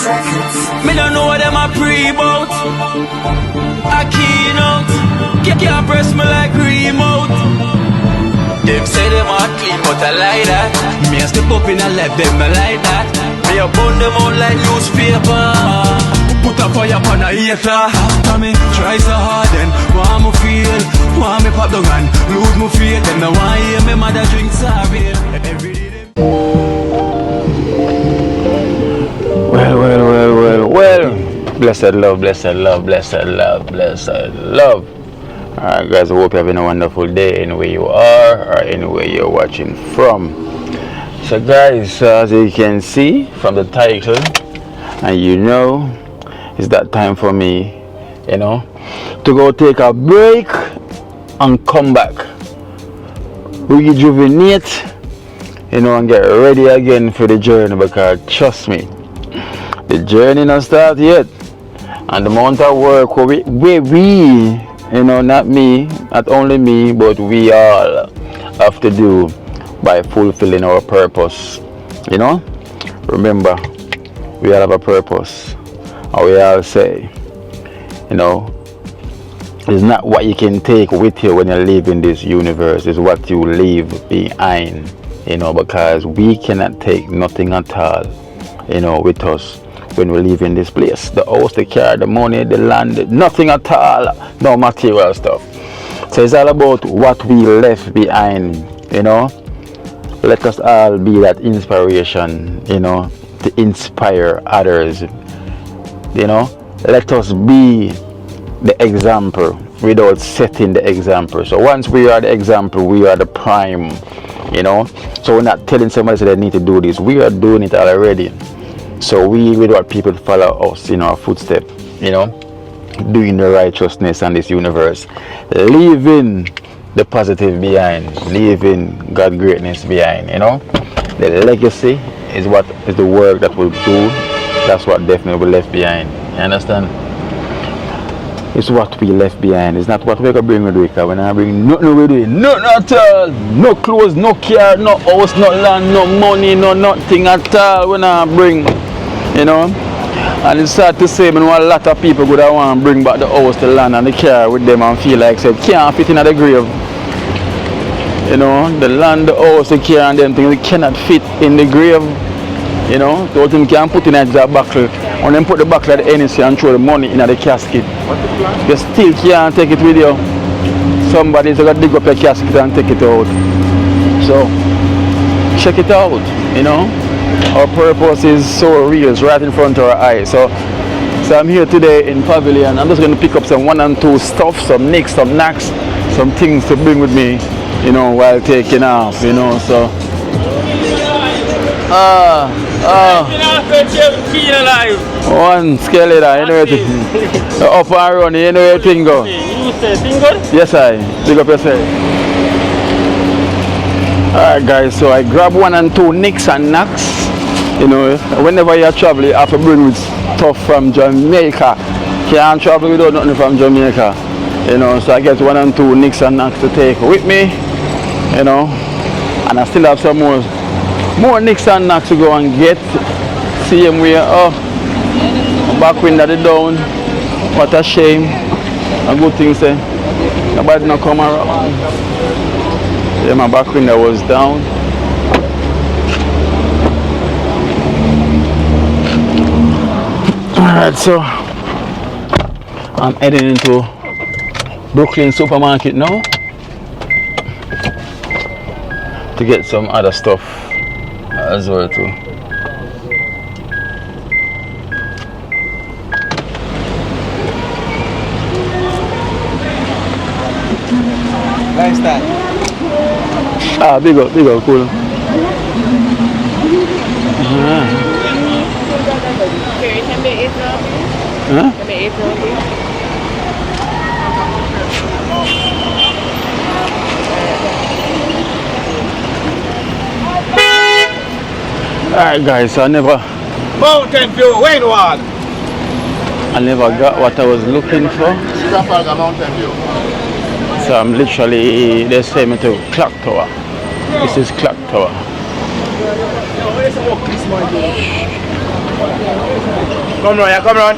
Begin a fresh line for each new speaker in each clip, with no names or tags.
Me don't know what them a pre-bout. Akeynote, can't press me like remote. Them say them a clean, but I like that. Me a step up in a left, them I like that. Me a burn them out like newspaper. Put a fire upon a hater. After me try so hard, then want me feel, want me pop down and lose my faith. Them no want hear me mother drink sorry. Every day.
Well, blessed love, blessed love, blessed love, blessed love. Alright guys, I hope you're having a wonderful day anywhere you are or anywhere you're watching from. So guys, as you can see from the title, and you know, it's that time for me, you know, to go take a break and come back, rejuvenate, you know, and get ready again for the journey, because trust me, the journey not start yet, and the amount of work we you know, not me, not only me, but we all have to do by fulfilling our purpose. You know, remember, we all have a purpose, and we all say, you know, it's not what you can take with you when you live in this universe, it's what you leave behind. You know, because we cannot take nothing at all, you know, with us when we live in this place. The house, the car, the money, the land, nothing at all, no material stuff. So it's all about what we left behind, you know. Let us all be that inspiration, you know, to inspire others, you know. Let us be the example without setting the example. So once we are the example, we are the prime, you know. So we're not telling somebody that they need to do this, we are doing it already. So we with what people follow us in our footsteps, you know, doing the righteousness in this universe, leaving the positive behind, leaving God greatness behind, you know. The legacy is what is the work that we'll do. That's what definitely will be left behind. You understand? It's what we left behind. It's not what we're gonna bring with us. We're not bringing nothing with it. Nothing at all. No clothes, no car, no house, no land, no money, no nothing at all. We're not bring. You know, and it's sad to say, but a lot of people would want to bring back the house, the land, and the car with them and feel like they can't fit in the grave. You know, the land, the house, the car, and them things, they cannot fit in the grave. You know, those things can put in a buckle, and then put the buckle at the NSC and throw the money in the casket. You still can't take it with you. Somebody's going to dig up your casket and take it out. So, check it out, you know. Our purpose is so real, it's right in front of our eyes. So I'm here today in Pavilion. I'm just going to pick up some 1 and 2 stuff, some nicks, some knacks, some things to bring with me, you know, while taking off, you know. So one skeleton, you know where to up and run, you know where thing go.
You say thing good?
Yes, I big up yourself. Alright guys, so I grab 1 and 2 nicks and knacks. You know, whenever you travel, you have to bring with stuff from Jamaica. Can't travel without nothing from Jamaica. You know, so I get 1 and 2 nicks and knacks to take with me. You know, and I still have some more nicks and knacks to go and get. Same way, back window the down. What a shame. A good thing say, nobody not come around. Yeah, my back window was down. Alright, so I'm heading into Brooklyn supermarket now to get some other stuff as well too.
Nice that.
Ah, big up, cool. Huh? Alright guys, so
Mountain View, Wainward.
I never got what I was looking for.
Mountain View.
So I'm literally, they say me to Clock Tower. This is Clock Tower.
Come on, yeah, come on.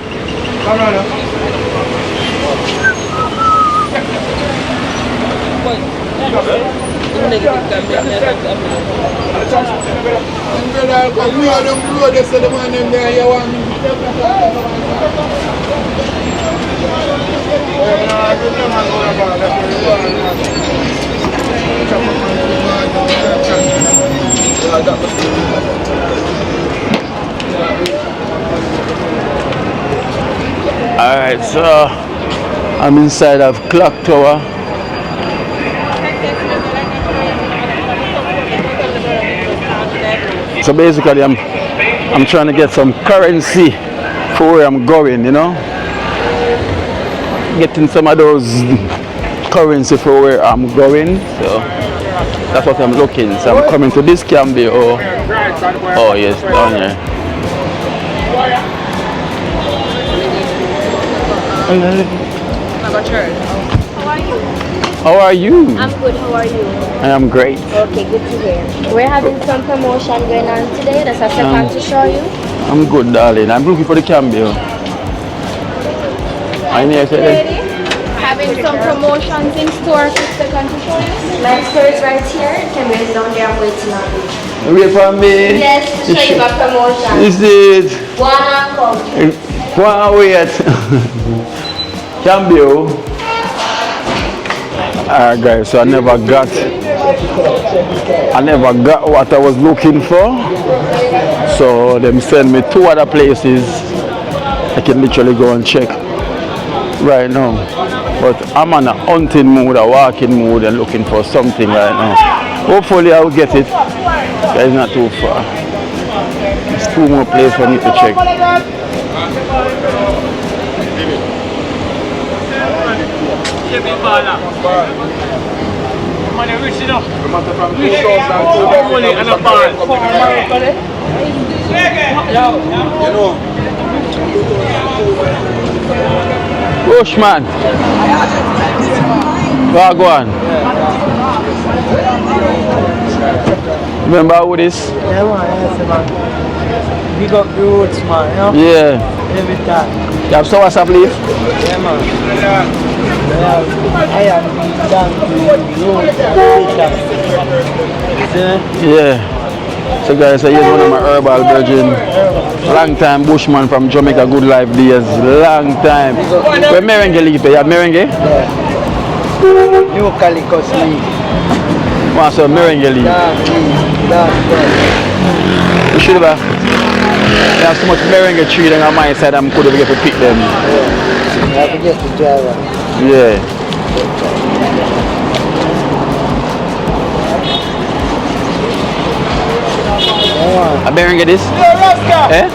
Come on.
Alright, so I'm inside of Clock Tower. So basically I'm trying to get some currency for where I'm going, you know. Getting some of those currency for where I'm going. So that's what I'm looking. So I'm coming to this Cambio. Oh yes, down here. How are you?
I'm good, how are you?
I am great.
Okay, good to hear. We're having some promotion going on today. That's a second to show you.
I'm good, darling. I'm looking for the Cambio. I need to
Ready? Having some promotions in store. Second to show you. My store is right here. You can raise it down there and wait on it.
wait for me.
Yes, to show you my promotion.
Is it?
Wanna come?
Wanna wait? Cambio. Alright guys, so I never got what I was looking for. So them send me 2 other places. I can literally go and check right now. But I'm on a hunting mood, a walking mood and looking for something right now. Hopefully I'll get it. It's not too far. There's 2 more places for me to check. Bushman. Go on. Remember who this?
Yeah, man, yes, man. Big up the roots, man, you know?
Yeah.
Every time.
You have sour sap leaf?
Yeah, man. I am down to roots.
Yeah. So guys, here's one of my herbal virgin. Long time bushman from Jamaica, good life days. Long time. Where merengue leaf? You have merengue?
Yeah. New calicos leaf.
What's a merengue leaf? You should have. There's so much merengue tree on my side, I'm could have get to pick them.
Yeah. I have to get the driver.
Yeah. A merengue this? Eh?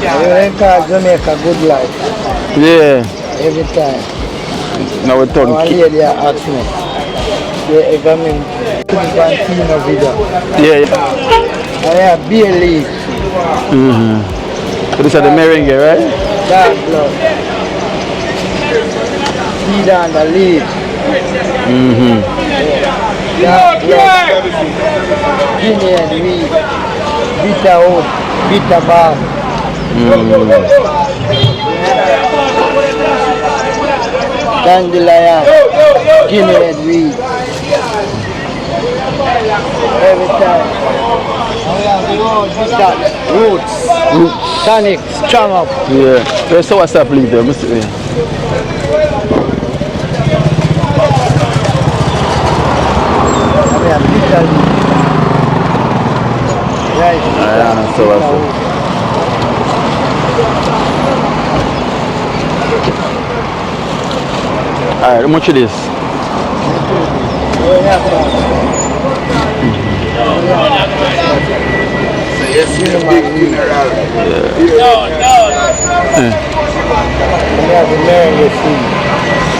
You call Jamaica good life.
Yeah.
Every time.
Now we're talking.
One lady asked me, they ever mean Kino video.
Yeah.
I have beer leaf.
So this is the merengue, right?
Dark blood. Seed on the leaf. Dark blood. Guinea and wheat. Bitter oat. Bitter balm. Dandelion. Guinea and wheat. Every time. Roots. Tonic. Strong up.
Yeah. There's sour sap leaf there, Mr. A.
Right.
Sour sap. Alright, how much it is?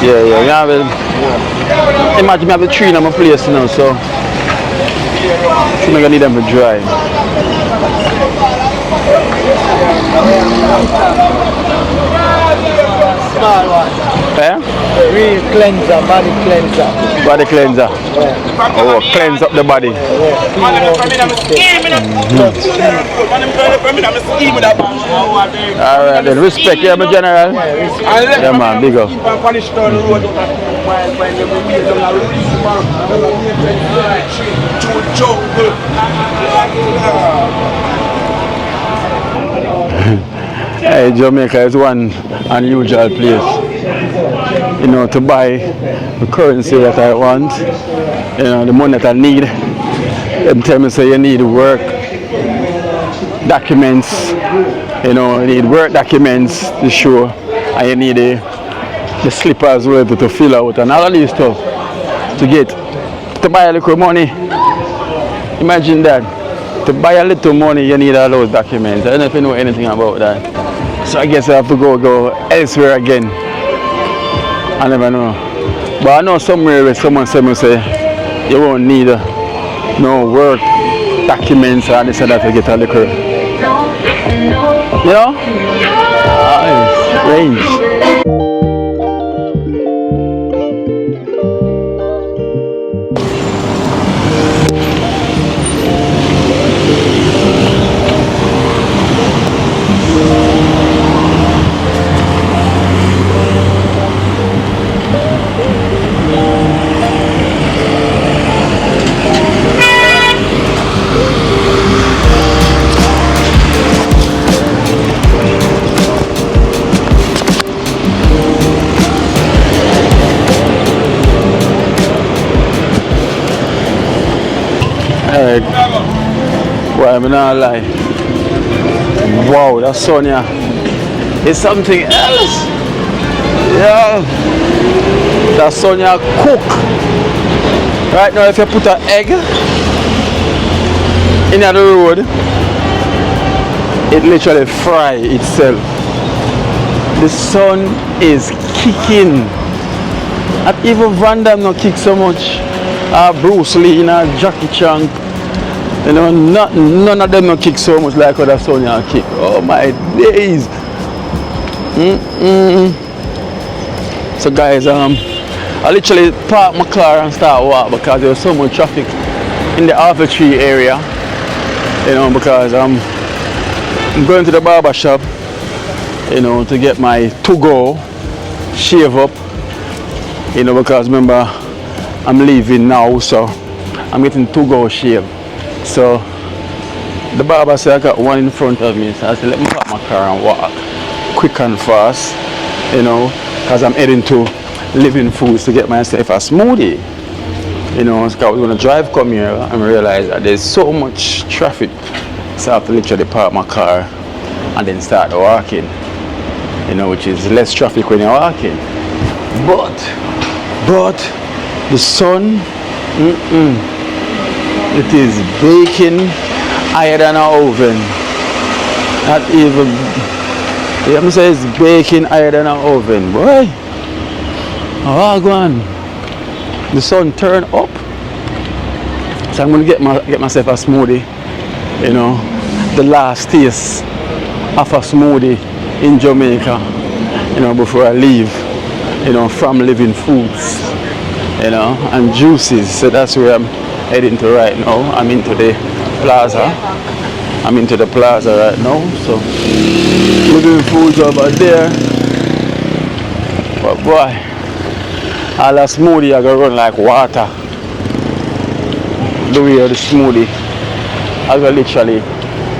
Yeah, yeah. Imagine I have the tree in my place now, so I'm gonna need them to dry.
Small one.
Eh?
Real cleanser, body cleanser.
Body cleanser.
Yeah.
Oh, cleanse up the body. Alright then, respect, yeah, my general. Yeah, man, big up. Hey, Jamaica is one unusual place. You know, to buy the currency that I want, you know, the money that I need. Them tell me say you need work documents, you know, you need work documents to show, and you need the slip as well to fill out and all of these stuff to get, to buy a little money. Imagine that. To buy a little money, you need all those documents. I don't know if you know anything about that. So I guess I have to go elsewhere again. I never know. But I know somewhere where someone said me say you won't need no work documents or this and that to get a liquor. You know? It's strange. Alright, well, I'm not lie. Wow, that sun here is something else. Yeah, that sun here cook. Right now, if you put an egg in the road, it literally fry itself. The sun is kicking. Not even Van Damme no kick so much. Bruce Lee, Jackie Chan. You know, none of them no kick so much like how that Sonia kick. Oh my days. So guys, I literally parked my car and start walk because there was so much traffic in the Alpha Tree area. You know, because I'm going to the barber shop, you know, to get my to-go shave up. You know, because remember I'm leaving now, so I'm getting to-go shave. So the barber said I got one in front of me, so I said let me park my car and walk quick and fast, you know, because I'm heading to Living Foods to get myself a smoothie. You know, so I was going to drive come here and realize that there's so much traffic, so I have to literally park my car and then start walking, you know, which is less traffic when you're walking. But the sun, it is baking higher than an oven. Not even, you know, say it's baking higher than an oven, boy. Oh, go on. The sun turned up. So I'm gonna get myself a smoothie. You know, the last taste of a smoothie in Jamaica. You know, before I leave. You know, from Living Foods. You know, and juices. So that's where I'm heading to right now. I'm into the plaza. I'm into the plaza right now. So Living Foods over there. But boy, all that smoothie I gonna run like water. The way of the smoothie, I gonna literally,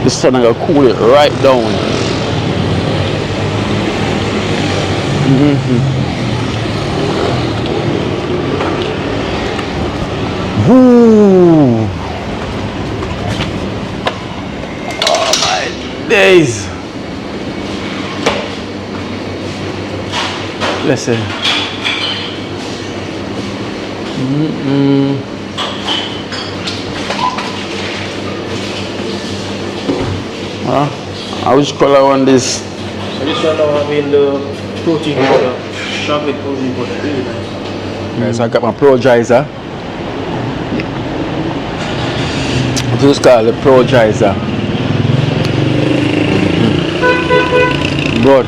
the sun I gonna cool it right down. Ooh. Oh my days. Listen. Which color on this?
So this one now having the protein powder, chocolate protein powder, really nice.
Okay, so I got my Pro-Gizer. This is called the Pro-Gizer. But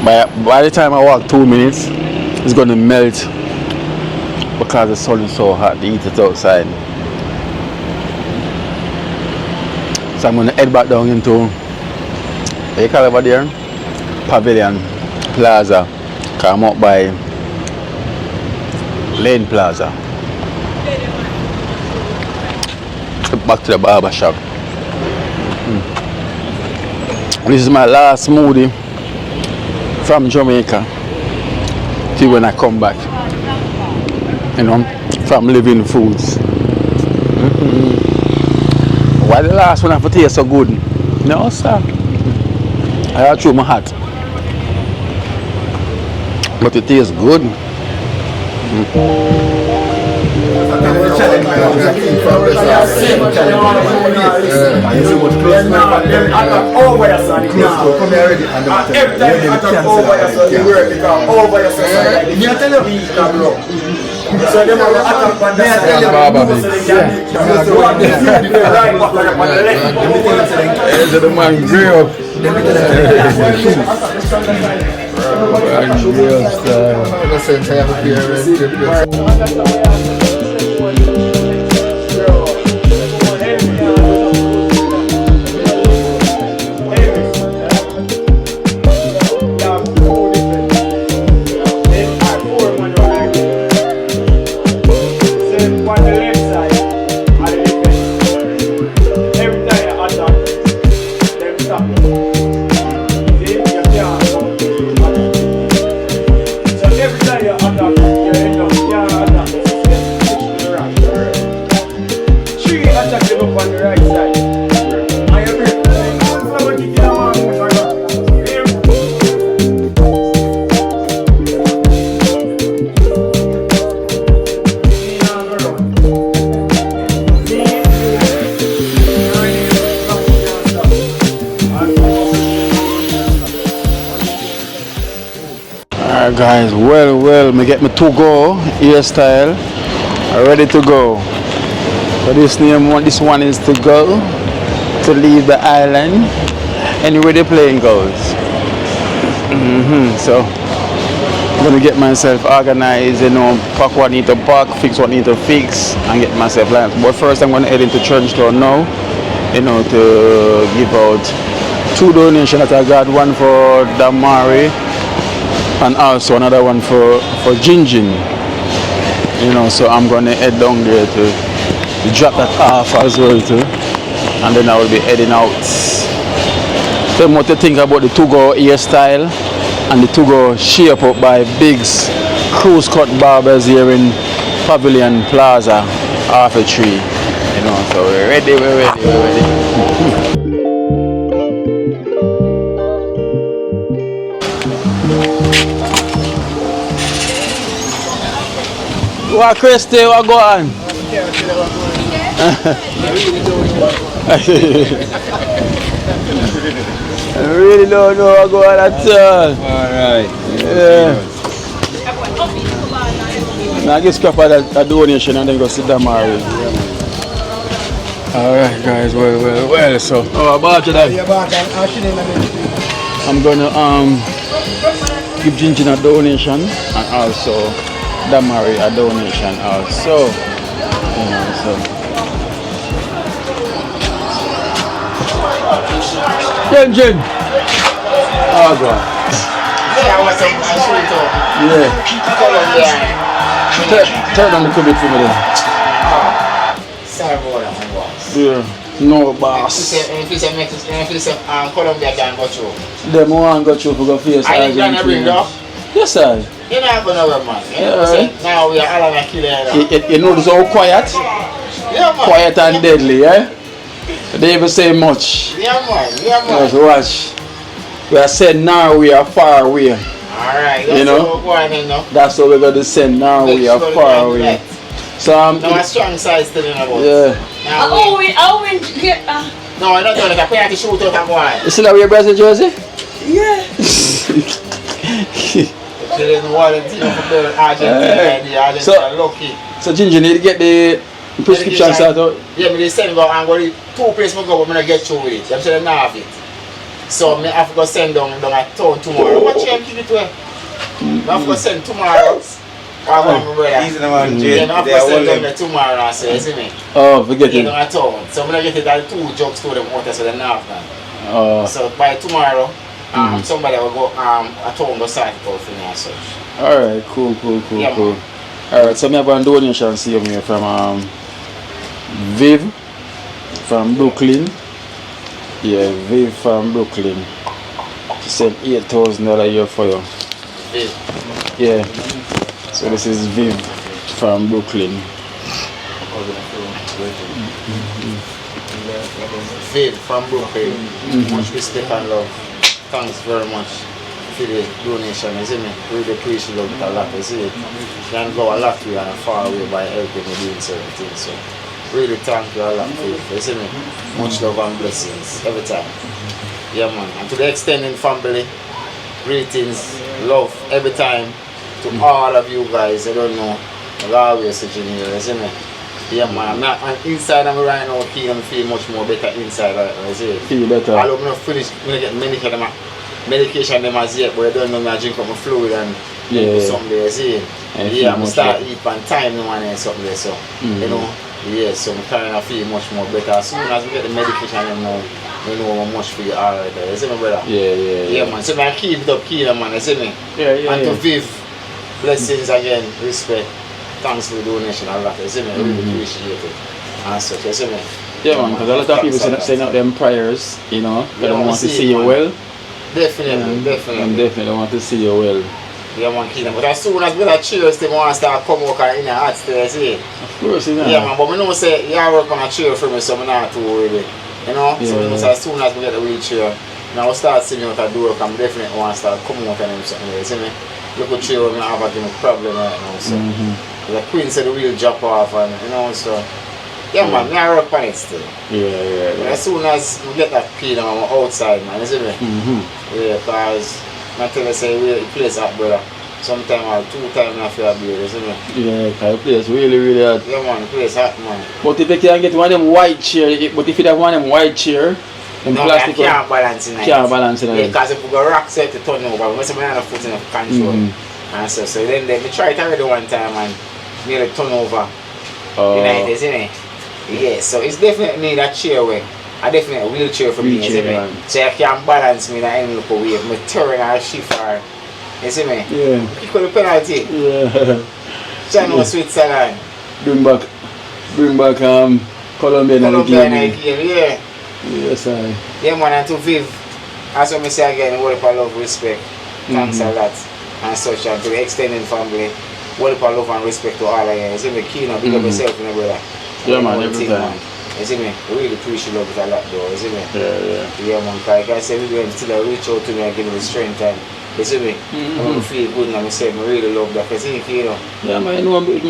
By the time I walk 2 minutes, it's gonna melt because the sun is so hot. The heat is outside. So I'm gonna head back down into what you call it over there? Pavilion Plaza. Cause I'm up by Lane Plaza. Back to the barber shop. This is my last smoothie from Jamaica till when I come back, you know, from Living Foods. Why the last one have to taste so good? No, sir. I had through my hat, but it tastes good. Alright guys, well, me get me to go hairstyle ready to go. So this one is to go to leave the island anywhere the plane goes. So I'm gonna get myself organized, you know, pack what I need to pack, fix what I need to fix, and get myself lined. But first I'm gonna head into Churchtown now, you know, to give out 2 donations that I got, one for Damari and also another one for Jinjin, you know. So I'm gonna head down there to drop that off as well too, and then I will be heading out. Tell me what you think about the Togo hairstyle and the Togo shape up by Biggs Cruise Cut Barbers here in Pavilion Plaza, half a tree, you know. So we're ready. What Christy, what go on? I really don't know what go on at all. Alright. Yeah. Now I just scrap a donation and then go sit down married. Alright guys, well, so about that. I'm gonna give Jinjin a donation and also Damari a donation also, you know. So Jinjin, oh God, yeah, turn on the computer for me then. Yeah, no boss.
Colombia can go through.
Them want go through for go face Argentina. Yes, sir.
You're not going nowhere, man. Now we are all on a killer.
You know this all quiet?
Yeah, man.
Quiet and deadly, eh? They even say much.
Yeah, man.
Let's watch. We are saying now we are far away.
Alright,
you know?
What we're going now.
That's what we're going to say now we are far away. So
now a strong side still in about.
Yeah.
No, I don't know. Like I have to shoot out and go on.
You still have your Brazil jersey?
Yeah.
So Ginger need to get the prescription started out.
Yeah, but they send go and go to 2 places go, but I'm not get through with it. I'm saying I have it. So I have to go send down a town tomorrow. What you keep it away? I have to go send tomorrow.
He's the one,
I have to send down the tomorrow, so you see me?
Oh, forget it.
A town. So I'm going to get it at 2 jugs to them water so they're not done.
Oh.
So by tomorrow, somebody will go a town go start it out for me and such.
Alright, cool. Alright, so I have a donation see me from Vevo from Brooklyn. Yeah, Viv from Brooklyn. She sent $8,000 here for you.
Viv.
Yeah. So this is Viv from Brooklyn.
Viv from Brooklyn. Much respect and love. Thanks very much for the donation, isn't it? Really appreciate it a lot, isn't it? You can go a lot way and far away by helping me doing certain things. So really thank you a lot for it, isn't it? Much love and blessings every time. Yeah man. And to the extended family, greetings, love every time to all of you guys. I don't know. I'm always such here, isn't it? Yeah man, I'm inside of me right now, I feel much more better inside right now, isn't it?
Feel better.
I'm going to finish, I'm going to get medication them as yet, but I don't know I drink up my fluid and do something there, see? Yeah, I'm start eat on time now and something there, so you know, yeah, so I'm kind of feel much more better. As soon as we get the medication now, you know how much feel alright there, you see me brother? Yeah man, so I keep it up Kino man, you see me? And to Viv, blessings again, respect. Thanks for the donation a lot, you see me? I really appreciate it. And such, you see me?
Yeah man, because a lot of people send out them prayers, you know, they don't want to see you well.
Definitely.
Definitely want to see you well.
Yeah man, Kino. But as soon as we have cheers, they want to start come out in the hot still, see?
Of course, you know.
Yeah man, but I know say you work on a chair for me, so I'm not too worried. You know? So I know say as soon as we get the wheelchair, now I start seeing out the door, I'm definitely want to start coming out and them something there, see me? Look at chair, I have a problem right now, so. The Queen said the wheel drop off and you know, so. Yeah man, I work on it still.
Yeah.
But as soon as we get that pain, I'm outside man, you see me? Yeah, because I tell you say the place hot brother. Sometimes or 2 times I feel beer, you see me?
Yeah, because the place really hot.
Yeah man, the place hot man.
But if you can get one of them white chair, but if you have one of them white chair, them
no,
plastic
I can't balance in it.
Can't balance in it.
Yeah, because if we go rock set to turn over, I say I have foot in control. And so then we try it already one time and nearly turn over. You know, isn't it? Yeah, so it's definitely that chair way. I definitely a wheelchair for me, you see me? So I can balance me in any look away. I turn or shift or, you see me?
Yeah.
Kick the penalty.
Yeah.
Channel Switzerland.
Bring back Colombian
game, yeah.
Yes, I.
Yeah man, and to Viv, as I say again, what if I love, respect. Thanks a lot. And such, and to the extended family, what if I love and respect to all of you. You see me, Kino, big up yourself, you know, brother.
Yeah man, every time.
You see me? I really appreciate love it a lot though, you see me?
Yeah
man, because like I said, we going to reach out to me and give me the strength and you see me? I feel good and I say I really love that, because you know.
Yeah man, you know with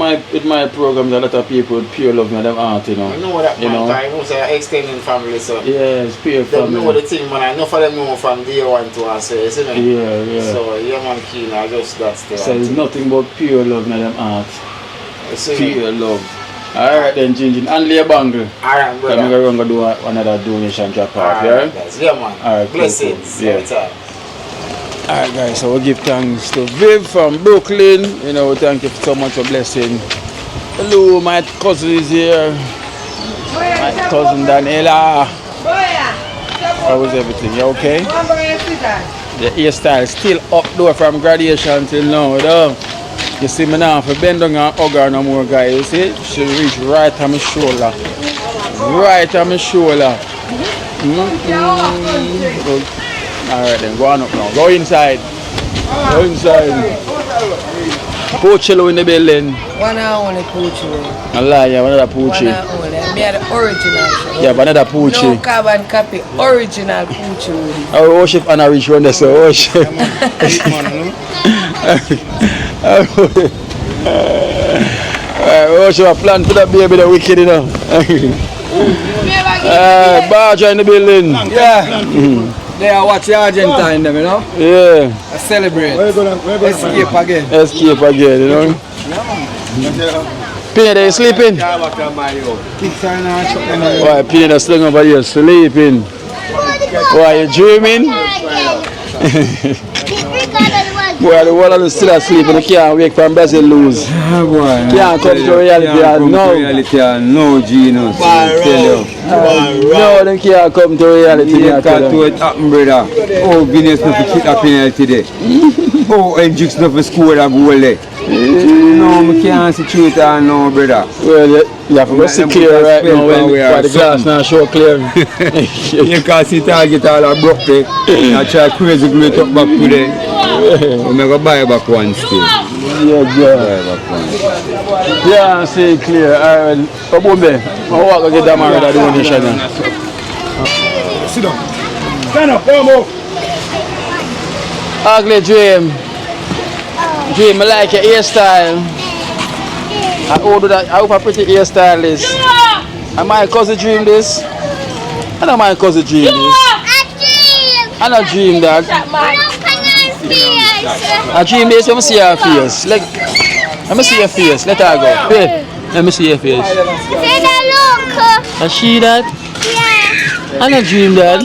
my programs a lot of people with pure love in them heart, you know.
I know that man, because I know say extending family, so
yeah, it's pure family.
They know the thing man, I know for them know from day one to one, so you see me?
Yeah.
So yeah man, Kino, I just that's the
so it's nothing but pure love in them heart. Pure love. Alright then, Jinjin, and lay a bangle.
Alright, brother.
I'm going to do another donation drop off,
yeah? Guys. Yeah, man.
Alright,
blessings.
Cool. Yeah. Alright, guys, so we give thanks to Viv from Brooklyn. You know, thank you so much for blessing. Hello, my cousin is here. My cousin Daniela. How is everything? You okay? The hairstyle still up there from graduation till now, though. You see me now, if I bend down and hug her no more, guys, you see? She reach right on my shoulder. Right on my shoulder. Alright then, go on up now. Go inside. Go inside. Pochelo in the building.
One and only Poochie.
Allah, yeah, another Poochie.
One and only. Me are the original.
Yeah, but another Poochie.
No carbon copy. Original Poochie.
Oh, worship and I reach one there, so worship. Worship a plan for that baby, the wicked, you know. Barger in the building.
Yeah. They are watching Argentine, them, you know?
Yeah.
I celebrate. Escape again.
Escape again, you know? Pina, they sleeping? Why, Pina, sling over here, sleeping. Why you dreaming? Boy, the world is still asleep and you can't wake from Brazil lose. Can't come to reality no.
No, Gino.
No, they can't come to reality.
You can't do it happen, brother. Oh, Guinness no for kick a penalty there. Oh, Hendricks no for score a goal there. No, I can't see through it all now, brother.
Well, you have to go see clear right now when the glass now show clear.
You can't see target all abruptly. I try crazy glue it up back to there. I'm going to buy back one still.
Yeah.
Buy back one.
Yeah, I see clear. Alright, Obumbe, I'll walk and get that married at the donation now.
Sit down. Stand up, come up.
Ugly Dream. Dream, I like your hairstyle. I order that. I hope a pretty hairstyle is. Am I cousin Dream this? I don't mind cousin Dream this. I don't dream that. I dream this. Let me see your face. Let me see your face. Let her go. Hey, let me see your face. I see that? Yeah. I don't dream that.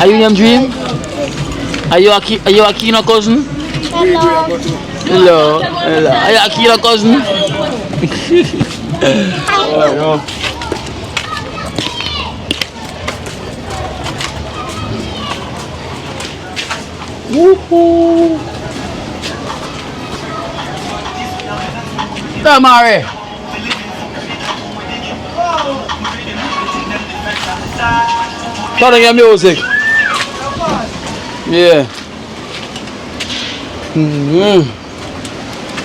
Are you in dream? Are you a Kino cousin? Hello. Are you a Kino cousin? Woohoo! Come on, turn on your music. Yeah.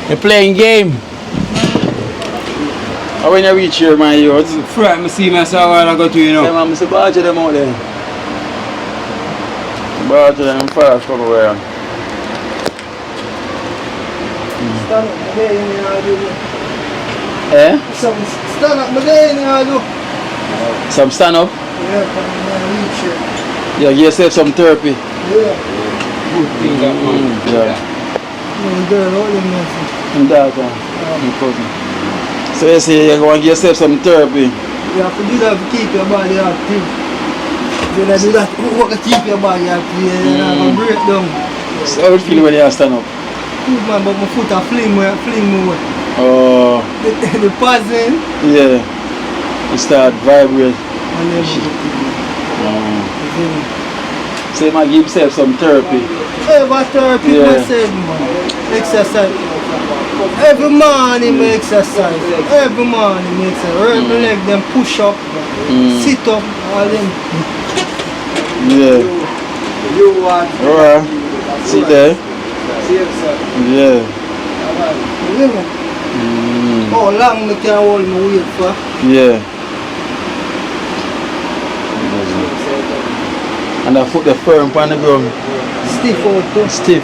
You're playing game. How when you reach here, my youth?
Fright, I see myself while I go to, you know.
Yeah, man, Mr. Barger them out there. Barger them far from where? Eh?
Some stand up,
Some stand up?
Yeah, reach here.
Yeah, give yourself some therapy.
Yeah.
Good thing that man.
Yeah.
Girl, all them nothing.
And that, my cousin. So you say you're going to give yourself some therapy?
You have to do that to keep your body active. When I do that, what to keep your body active, and I will break down.
So how do you feel when you stand up?
Good man, but my foot are fling more.
Oh.
The passing.
Yeah. You start vibrate.
And then
So you might give yourself some therapy.
Ever therapy myself, man. Exercise. Every morning I exercise. Every morning I exercise. Work my leg, then push up, sit up, all them.
Yeah.
You want?
Alright. See there? Yeah.
How long I can hold my weight for?
Yeah. And I put the firm on the ground.
Stiff out too.
Stiff.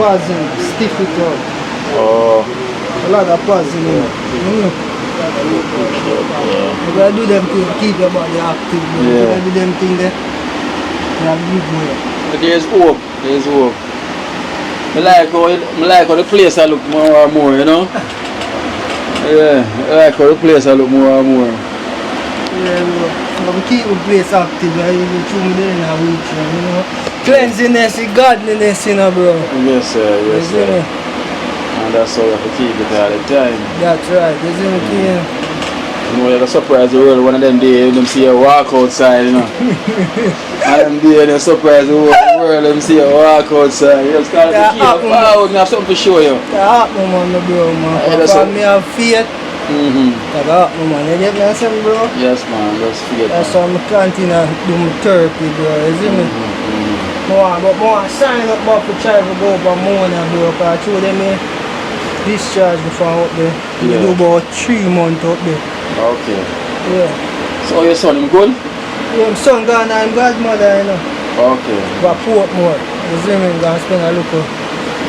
Passing, stiff it out.
Oh.
A lot of passing in it. You gotta do them to keep your body active. You gotta do them things there. You have good way.
But there's hope. There's hope. I like how the place I look more and more, you know? Yeah, I like how the place I look more and more.
Yeah, we keep the place active, you will chew me there in a wheelchair, you know. Cleanliness, godliness, you know, bro.
Yes, sir, yes, sir. And that's how you have to keep it all the time.
That's right, you see what you
You know, you're surprised the world one of them days them see you walk outside, you know. And them days they're surprised the whole world them see you walk outside. You just start to keep up out and have something to show you.
That happen, man, bro, man. Because me have faith. That happen, man. You get me something, bro?
Yes, man, that's faith.
That's why I continue to do my therapy, bro, you see me? But I sign up for try to go up more now, bro, because I told them discharge before out there. You do about 3 months out there.
Okay.
Yeah.
So your son, him good?
Yeah, my son gone and my godmother, you know.
Okay.
But Portmore, you see me, gonna spend a little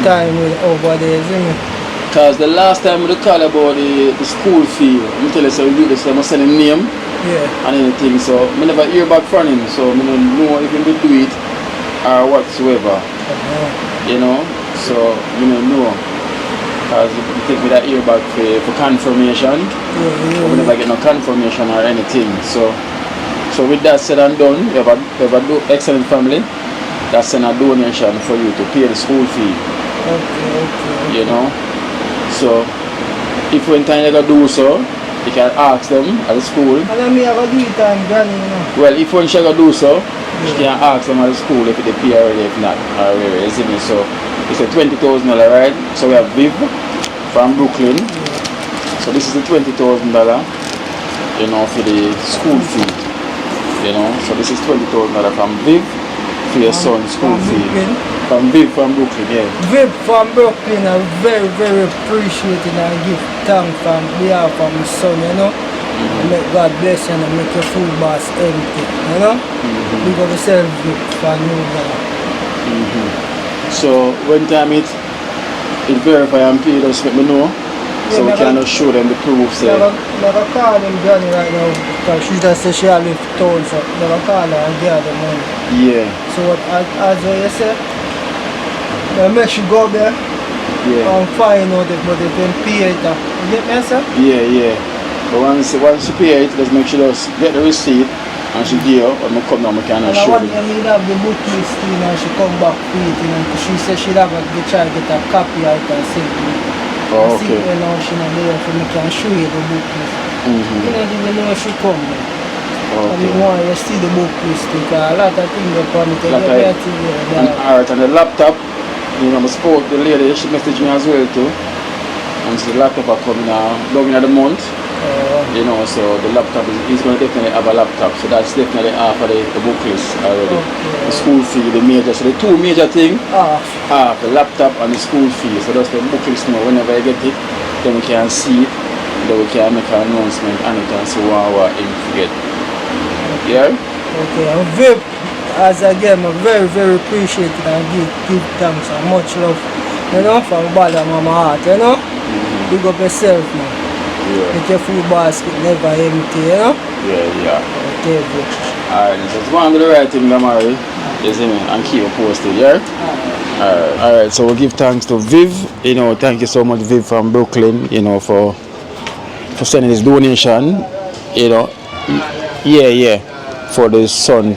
time with over there, you see me.
Because the last time we call about the school fee, I tell you, so we do this, I'm send him name and anything, so I never hear back from him, so I don't know if he will do it or whatsoever. You know, so you don't know. Because you take me that ear back for confirmation. We never get no confirmation or anything. So So with that said and done, you have a excellent family. That's a donation for you to pay the school fee.
Okay.
You know. So if when time you gotta do so, you can ask them at the school.
And then me have a do it time, Granny, you know.
Well, if when she gotta do so, you can ask them at the school if they pay already, if not, already, you see me? So it's a $20,000, right? So we have Viv from Brooklyn. So this is the $20,000, you know, for the school fee. You know, so this is $20,000 from Viv for your son's school fee. From Viv from Brooklyn, yeah.
Viv from Brooklyn, I very, very appreciate it and give thanks from behalf of my son, you know. Make God bless you and make your food box empty, you know. Big up yourself, Viv, for New Year.
So when time it verify and pay, just let me know. So we can show them the proof. Say.
Never call them Granny right now because she just said she left town, so never call her and give her the money.
Yeah.
So what as you say, make she go there and find out it, but they can pay it. You get me, sir?
Yeah. But once she pay it, just make sure just get the receipt and she give her when I come down, I can show
you.
them.
And I want have the book list and she come back for it, because she said she'll have to try to get a copy out and send it.
Oh, okay.
See now she's not there for me can show you the book list. You don't even know if she come.
Okay.
And you want to see the book list because a lot of things they come to get better here.
Alright, and the laptop, you know, I spoke to the lady, she messaged me as well too. And so the laptop are coming down in the month. You know, so the laptop is going to definitely have a laptop. So that's definitely half of the book list already. The school fee, the major. So the two major things, half the laptop and the school fee. So that's the book list now. Whenever I get it, then we can see it. Then we can make an announcement and it can see what him forget. Yeah?
Okay, I'm very, as again, I'm very, very appreciative and give thanks and much love, you know, from bottom of my heart, you know. Big up yourself, man.
Yeah.
Make your food basket never empty, you know?
Yeah.
Okay, good.
Alright, so let's go on to the right thing, Mary. You see me? And keep it posted, yeah? Alright, so we'll give thanks to Viv. You know, thank you so much, Viv from Brooklyn, you know, for sending this donation. You know, for the son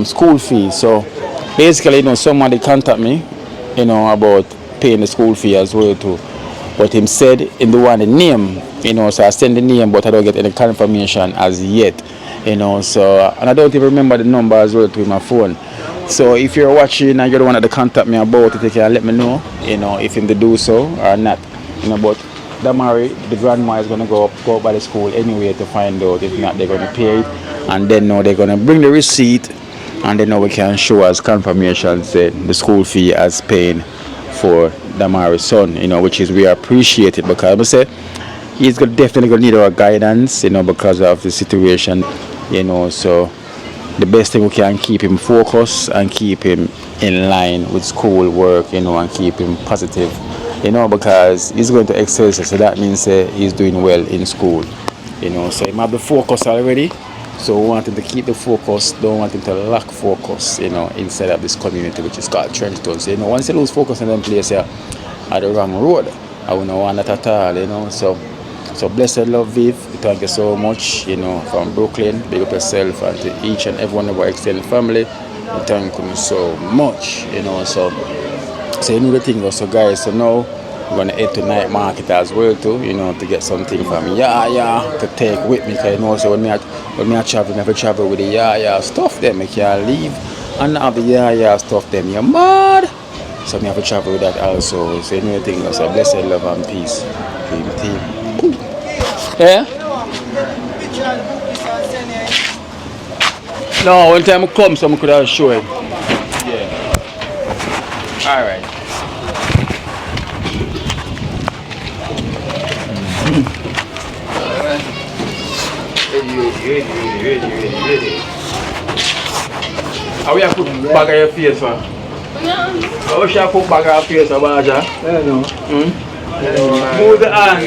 school fee. So basically, you know, somebody contact me, you know, about paying the school fee as well too. But him said in the one the name, you know, so I send the name, but I don't get any confirmation as yet, you know. So and I don't even remember the number as well to my phone. So if you're watching and you're the one that contact me about it, you can let me know, you know, if him to do so or not, you know. But Damari, the grandma is gonna go up by the school anyway to find out. If not, they're gonna pay it, and then now they're gonna bring the receipt, and then now we can show as confirmation say the school fee as paying for Damari's son, you know, which is we appreciate it because I say he's definitely gonna need our guidance, you know, because of the situation, you know. So the best thing we can keep him focused and keep him in line with school work, you know, and keep him positive, you know, because he's going to excel, so that means he's doing well in school, you know. So he might be focused already, so we want him to keep the focus, don't want him to lack focus, you know, inside of this community which is called Trenchtown. So, you know, once you lose focus in them place here at the wrong road, I wouldn't want that at all, you know. So blessed love, Viv, thank you so much, you know, from Brooklyn, big up yourself, and to each and every one of our extended family, we thank you so much, you know. So you know the thing, so guys, so now we're going to head to night market as well too, you know, to get something from to take with me, because you know, so when I travel, I never travel with the stuff them, I can't leave and not have the stuff them, you're mad. So I have to travel with that also, so you know the thing, so blessed love and peace, team. Yeah? No, one time I come, so I could have show him. Yeah. Alright. Ready. How we have put bag on your face for? How should I put bag on your face for, Baja?
I don't know.
Move the hand.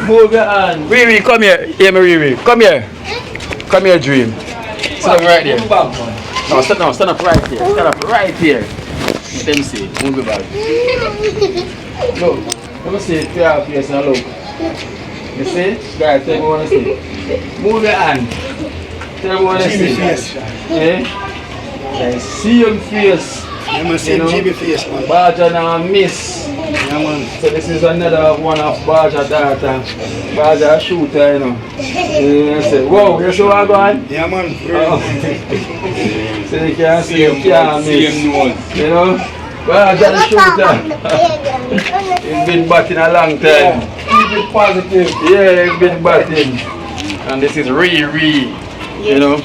Move your hand. Riri, come here. Hear me, Riri. Come here. Come here, Dream. Stand up right there. No, stand up right here. Stand up right here. Let me see. Move your bag. Look. Let me see. Clear out here and look. You see? Guys, tell me what I see. Move your hand. Tell me what they see. Eh? They see your face.
Yeah, man, same GB face, man.
Baja now miss.
Yeah, man.
So this is another one of Baja data. Baja shooter, you know. Say, whoa, you see what I'm going?
Yeah, man.
So you can see you can't miss. You know? Baja the shooter. He's been batting a long time.
Keep it positive.
Yeah, he's been batting. And this is Riri. You know?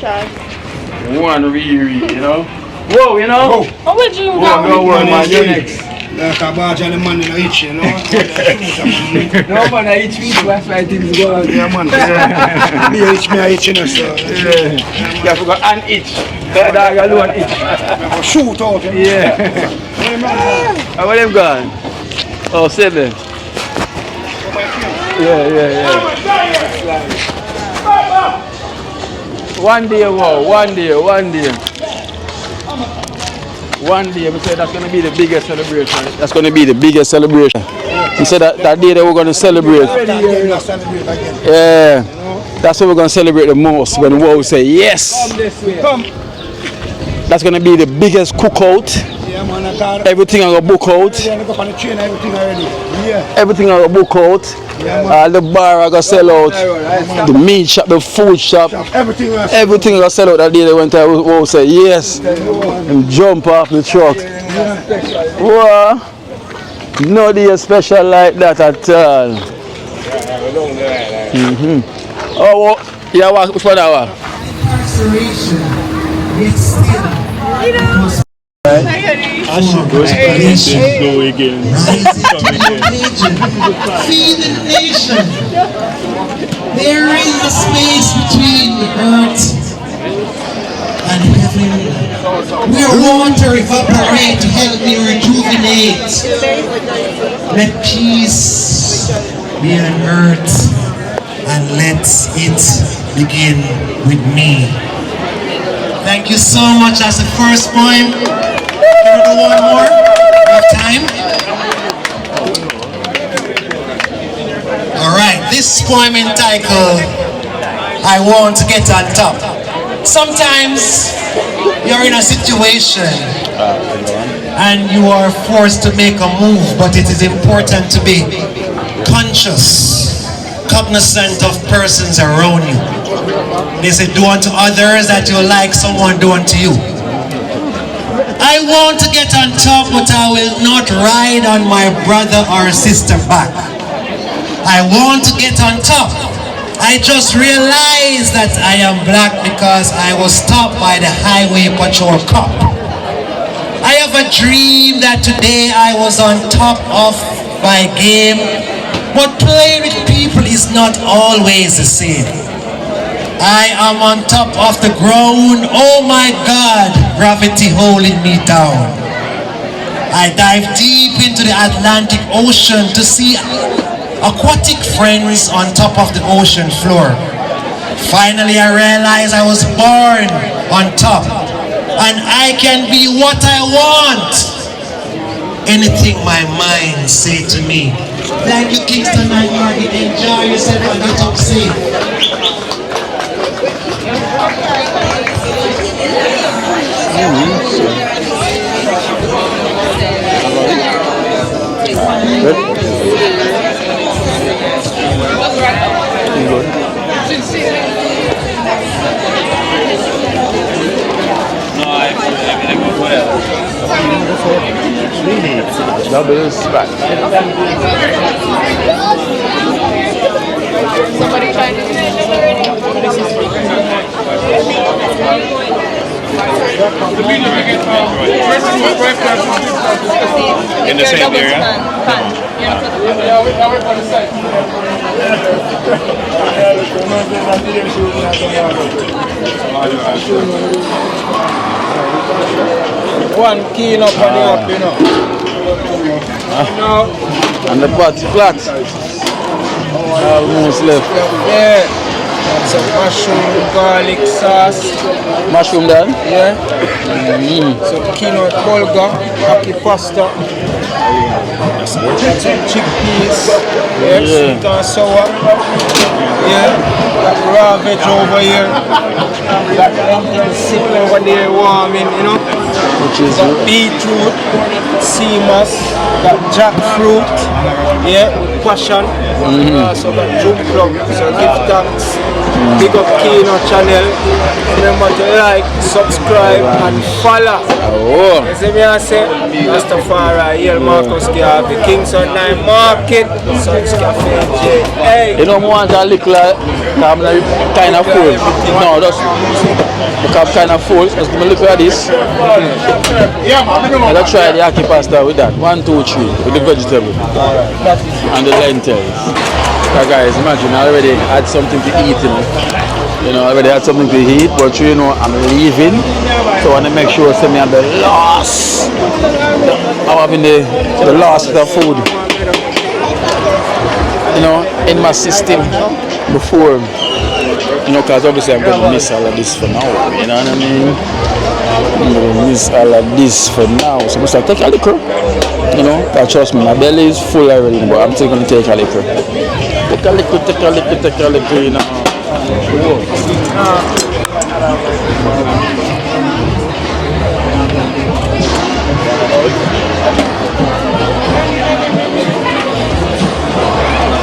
One Riri, you know? Whoa, you know?
How would you
Go work, man, you next.
Like a badge and the man in the itch, you know?
No, man, I itch me, that's why things go on.
Yeah, man. Me itch, you know, so.
Yeah. You have to go and itch. That dog alone itch.
Shoot out, you know?
Yeah. How are them gone? Oh, 7. Yeah. One day, we said that's going to be the biggest celebration. That's going to be the biggest celebration. We said that day that we're going to celebrate. Yeah, that's what we're going to celebrate the most when we say yes. That's going to be the biggest cookout. Everything on the book out. Everything on the book out. The bar I got sell out. The meat shop, the food shop. Everything I got sell out that day. They went there. We say yes. And jump off the truck. Wow. No day special like that at all. Oh, well, yeah, which one that was?
Incarceration, it's still
Go again.
Feed the nation. There is a space between earth and heaven where water evaporates to help me rejuvenate. Let peace be on earth and let it begin with me. Thank you so much. That's the first poem. Can we do one more? We have time? Alright, this poem entitled I Want to Get on Top. Sometimes you're in a situation and you are forced to make a move, but it is important to be conscious, cognizant of persons around you. They say do unto others that you like someone do unto you. I want to get on top, but I will not ride on my brother or sister back. I want to get on top. I just realized that I am black because I was stopped by the highway patrol cop. I have a dream that today I was on top of my game, but playing with people is not always the same. I am on top of the ground. Oh my God, gravity holding me down. I dive deep into the Atlantic Ocean to see aquatic friends on top of the ocean floor. Finally, I realized I was born on top and I can be what I want. Anything my mind say to me. Thank you, Kingston and Margaret. Enjoy yourself and get up safe.
Double spot.
Somebody trying to do
In the same area?
One Kino up on the up, you know.
And the pot flat. Almost left.
Yeah. Some mushroom, garlic sauce.
Mushroom then?
Yeah. Some Kino bulgur, aki pasta. Some chickpeas. Yeah, sweet and sour. Yeah. Got raw veg over here. Got lentil soup over there warming, you know.
Which is
Got beetroot, sea moss, got jackfruit, yeah, with passion. Also got jute plum. So give thanks. Big up Kino channel. Remember to like, subscribe and follow.
oh.
You see me I say? Rastafari, here Marcus Garvey, Kingston 9 Market, Sons Cafe J. Hey!
You know, I want a little kind of full. No, just because I'm kind of full. Just look at this. Let's try the aki pasta with that. 1, 2, 3 with the vegetable and the lentils. So guys, imagine I already had something to eat, you know. I already had something to eat, but you know, I'm leaving. So I want to make sure I me at the last. I'm having the last of the food, you know, in my system before, you know, because obviously I'm going to miss all of this for now, you know what I mean? I'm going to miss all of this for now. So I'm going to take a liquor, you know, because trust me, my belly is full already, but I'm still going to take a liquor. Take a liquor, you know.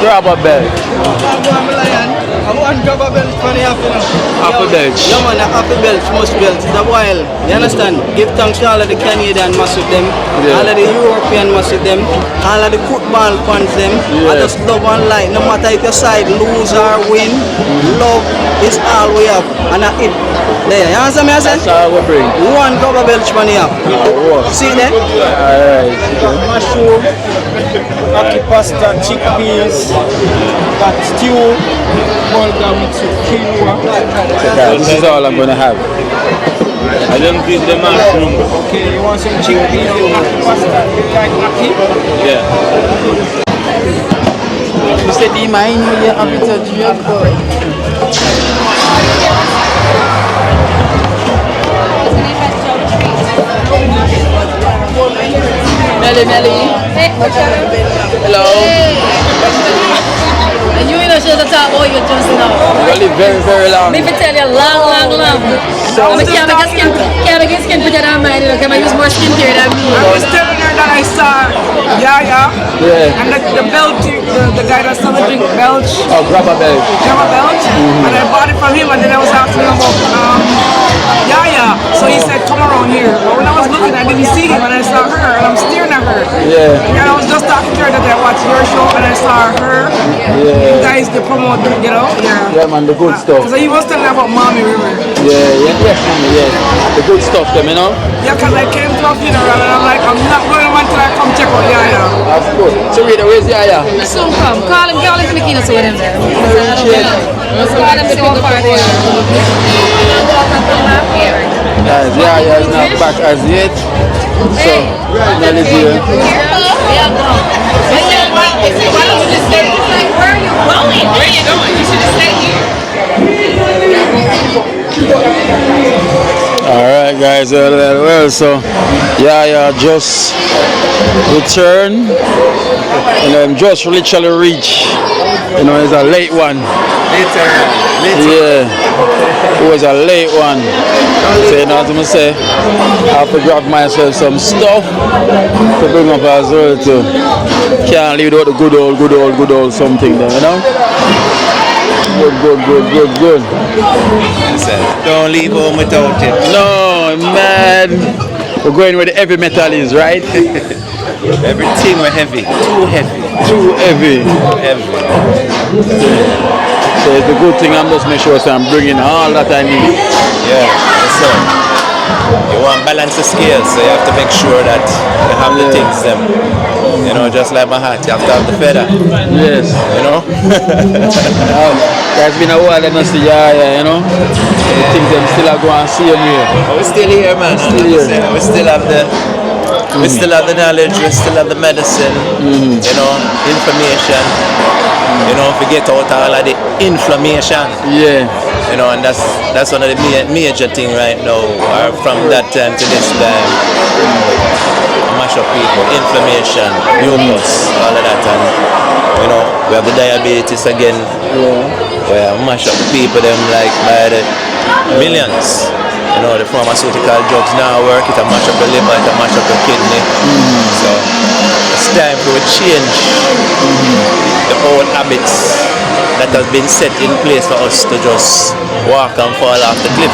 Grab a belt.
I want grab a belt for the apple.
Apple belt.
Yeah man, the apple belt, most belt, it's a while. You understand? Give thanks to all of the Canadian mass with them, all of the European mass with them, all of the football fans them. I just love and like, no matter if your side lose or win, love is all we have. And I it. There, you understand me I say?
That's all we bring.
One grab a belt for the apple. See there?
Alright.
Mushroom, aki pasta, chickpeas, got stew, bulgur mixed with quinoa.
Okay, this is all I'm going to have.
I don't give the mushroom.
Okay, you want some chickpeas with aki pasta? You like aki?
Yeah.
You said you mind me your appetite. Melly. Hello.
And you know she's a talk about you just now.
You live very, very long.
Maybe tell you long.
So,
I can't make your skin put it on mine. Can I use more skincare than me?
I was telling her that I saw Yaya and the belt, the guy that's selling drink belch.
Oh, grab a belt.
And I bought it from him and then I was asking him about Yaya. So he said, come around here. But when I was looking, I didn't see him and I saw her and I'm staring at her.
Yeah.
And I was just talking to her that I watched your show and I saw her. You guys, they promote, you know?
Yeah, man, the good stuff.
Because he was telling me about Mommy River.
Yes, the good stuff, them, you know?
Yeah, because I came to a funeral and I'm like, I'm not going until I come check out Yaya.
Of course. So, Rita, where's Yaya?
Soon come. Call him to the Kino so with him there. Call him to go party.
Guys, Yaya is not back as yet. So, Nelly's here.
Why don't you just stay? Where are you going? Where are you going? You should just stay here.
Alright guys, well, so Yaya just returned, just literally reached, it's a late one. Yeah, it was a late one. So you know what I'm saying? I have to grab myself some stuff to bring up as well too. Can't leave without the good old something there, you know? Good.
Don't leave home without it.
No, man. We're going where the heavy metal is, right?
Everything was heavy. Too heavy.
So it's a good thing I'm just making sure I'm bringing all that I need.
Yeah, yes sir. You want balance the scales, so you have to make sure that you have the things them. You know, just like my hat, you have to have the feather.
Yes.
You know?
It's been a while I don't see Yaya, you know? I think them still are going to see him here.
We're still here, man. We still have the knowledge, we still have the medicine, you know, information. You know, forget out all of the inflammation.
Yeah.
You know, and that's one of the major thing right now. Or from that time to this time, mash up people, inflammation, mucus, all of that, and you know, we have the diabetes again. Where mash up people them like by the millions. You know, the pharmaceutical drugs now work, it mash up the liver, it mash up the kidney. So it's time for a change the old habits that has been set in place for us to just walk and fall off the cliff.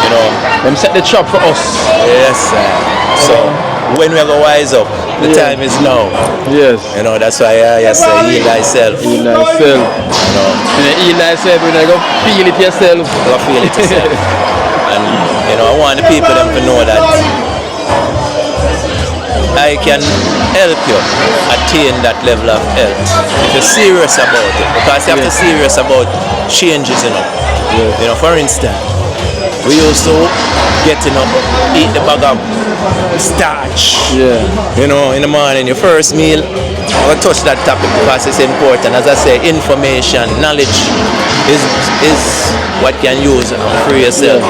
You know,
them set the trap for us.
Yes, sir. So when we go wise up, the time is now.
Yes.
You know, that's why I say heal thyself.
Heal thyself.
You know.
And heal thyself, you know, go feel it yourself.
Go feel it yourself. And you know, I want the people them to know that I can help you attain that level of health if you're serious about it. Because you have to be serious about changes, you know. You know, for instance, we used to get eat the bag of starch. You know, in the morning, your first meal. I will touch that topic because it's important. As I say, information, knowledge is what you can use for yourself.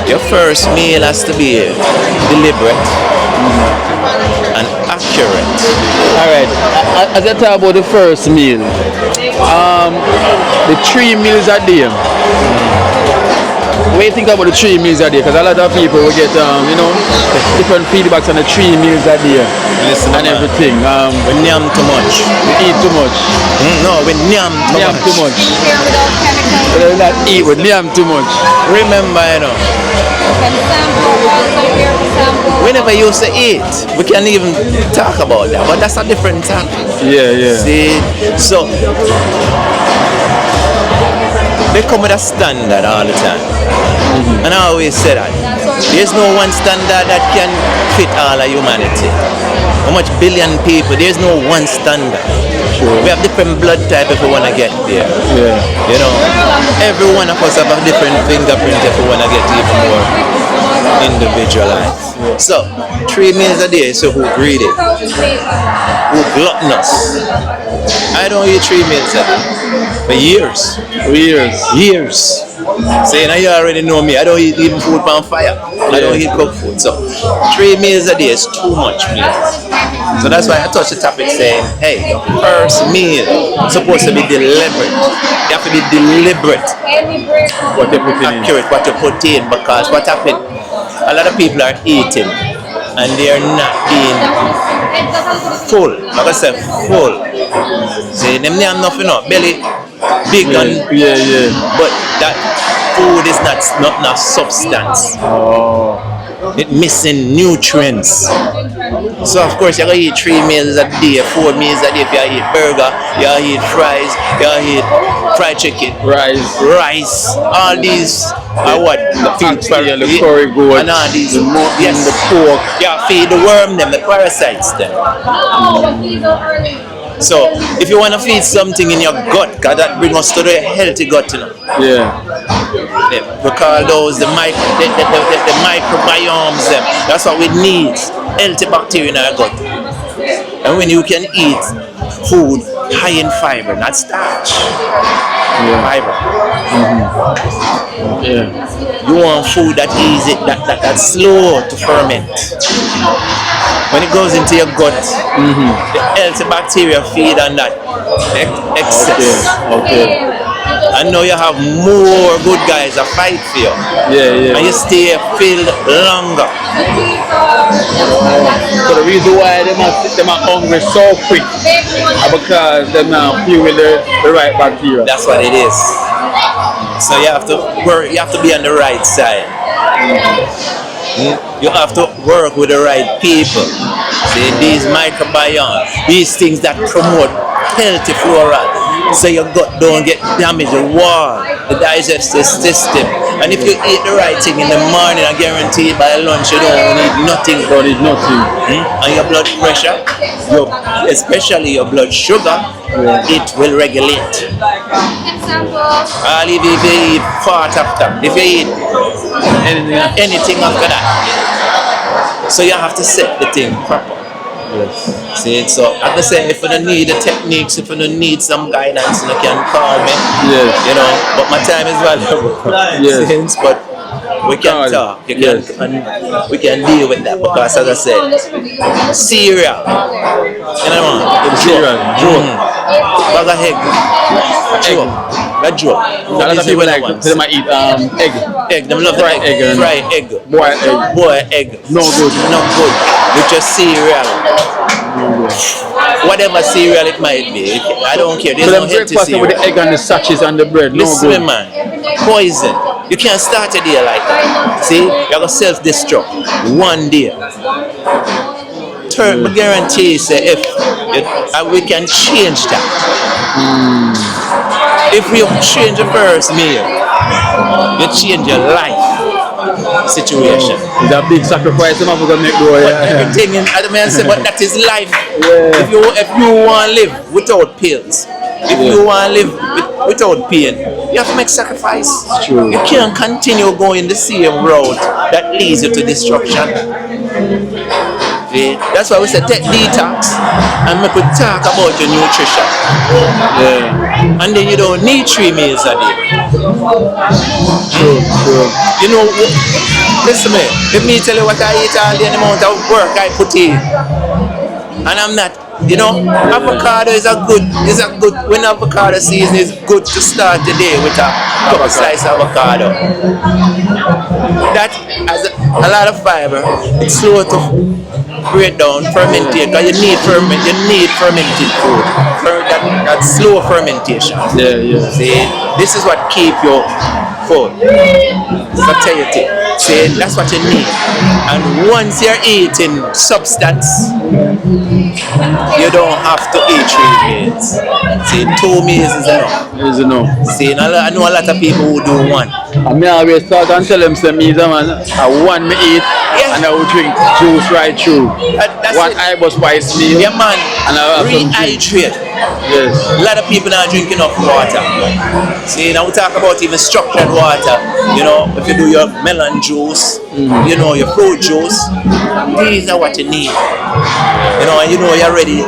Your first meal has to be deliberate and accurate.
Alright, as I talk about the first meal, the 3 meals a day. What do you think about the 3 meals a day? Because a lot of people will get, you know, different feedbacks on the 3 meals a day.
Listen,
and everything.
We nyam too much.
We eat too much.
No, we nyam too much.
We not eat, we nyam too much.
Remember, you know, we never used to eat. We can't even talk about that, but that's a different topic.
Yeah.
See, so they come with a standard all the time. And I always say that there's no one standard that can fit all of humanity. How much billion people, there's no one standard. We have different blood type if we want to get there. You know, every one of us have a different fingerprint if we want to get even more individualized. So 3 meals a day, so who greedy? Who gluttonous? I don't eat 3 meals a day for years. Years. So you know, you already know me. I don't eat even food on fire. I don't eat cooked food. So 3 meals a day is too much meals. So that's why I touched the topic saying, hey, your first meal is supposed to be deliberate. You have to be deliberate.
What you put in.
Accurate what you put in, because what happened? A lot of people are eating and they are not being full. Like I said, full. See, them have nothing up, belly big and but that food is not enough substance. It missing nutrients. So of course you're gonna eat 3 meals a day, 4 meals a day. If you eat burger, you eat fries, you eat fried chicken, rice. All these are what
the curry goat,
and all these
the mutton, the pork.
Yeah, feed the worm them, the parasites them. So if you want to feed something in your gut, because that brings us to the healthy gut, you know. We call those the microbiomes them. That's what we need. Healthy bacteria in our gut. And when you can eat food high in fiber, not starch. Fiber. You want food that easy, that's slow to ferment. When it goes into your gut, the healthy bacteria feed on that excess. And now you have more good guys that fight for you. And you stay filled longer.
So the reason why them are hungry so quick is because they're not fueling the right bacteria.
That's what it is. So you have to work, you have to be on the right side. You have to work with the right people. See, these microbiomes, these things that promote healthy flora, so your gut don't get damaged, the wall, the digestive system. And if you eat the right thing in the morning, I guarantee by lunch you don't need nothing. And your blood pressure, especially your blood sugar, it will regulate. If you eat fat after, if you eat anything after that. So you have to set the thing proper.
Yes.
See, so like I say, if you don't need the techniques, if you don't need some guidance, you can call me.
Yes.
You know, but my time is valuable.
Yes.
Since, but we can talk. You can, and we can deal with that because, as I said, cereal. You know what?
Cereal.
Bag of egg. Joke. That joke.
A lot of people like them eat egg.
Egg. Them love
fried egg.
Fried egg.
Boiled egg.
Boiled egg.
No good.
Not good. With your cereal. Whatever cereal it might be. I don't care. There's no healthy cereal.
With the egg and the sachets and the bread. No
Listen,
good.
man. Poison. You can't start a day like that. See? You're going to self-destruct. One day. Third, I guarantee you, say, if we can change that. If you change the first meal, you change your life situation.
It's a big sacrifice I'm going to make, though.
Everything in I mean, say, but that is life. If you want to live without pills, if you want to live without pain, you have to make sacrifice.
True.
You can't continue going the same road that leads you to destruction. That's why we say take detox and we could talk about your nutrition. And then you don't need 3 meals a day.
True.
You know, listen to me, let me tell you what I eat all day and the amount of work I put in. And I'm not, you know, avocado is a good, when avocado season is good to start the day with a couple slice of avocado. That has a lot of fiber, it's slow to break down, fermentate, because you need fermented food, that slow fermentation. See, this is what keep your food, satiety. See, that's what you need. And once you're eating substance, you don't have to eat 3 meals. See, 2 meals is enough. See, I know a lot of people who do 1.
I mean, I always talk and tell them, say, me, man, I want me eat, and I will drink juice right through. One eyeball spice meal.
Yeah, man.
And I will
rehydrate.
Yes.
A lot of people not drinking enough water. See, now we talk about even structured water. You know, if you do your melon juice, you know, your fruit juice, these are what you need. You know, and you know you're ready.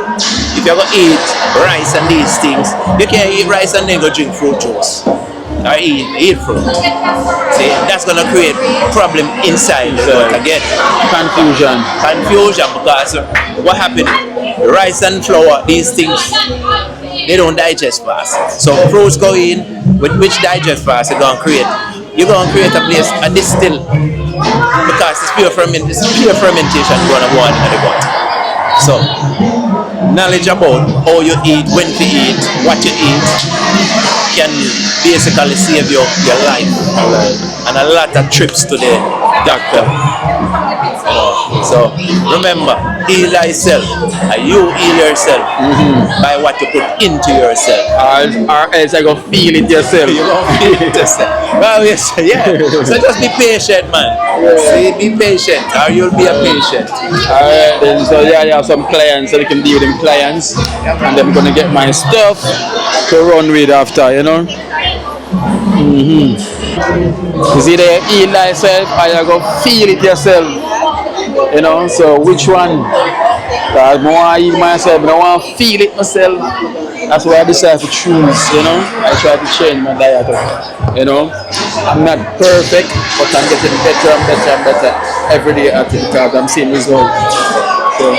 If you're going to eat rice and these things, you can't eat rice and then go drink fruit juice. Or eat fruit. See, that's going to create problem inside the gut again.
Confusion
because what happened? Rice and flour, these things, they don't digest fast. So fruits go in, with which digest fast, you're going to create a place, a distill, because it's pure fermentation going to go on in the gut. So, knowledge about how you eat, when to eat, what you eat, can basically save your life. And a lot of trips to the doctor. You know. So remember, heal thyself, and you heal yourself by what you put into yourself.
Or else I go feel it yourself.
You don't feel it yourself. Well, yes, yeah. So just be patient, man. See, be patient, or you'll be a patient.
Alright, then so I have some clients, so they can deal with them clients, and I'm gonna get my stuff to run with after, you know. Is it a heal thyself or you go feel it yourself? You know, so which one? Because I want to heal myself, but I want to feel it myself. That's why I decided to choose, you know. I try to change my diet, you know. I'm not perfect, but I'm getting better and better and better every day at it because I'm seeing results. So,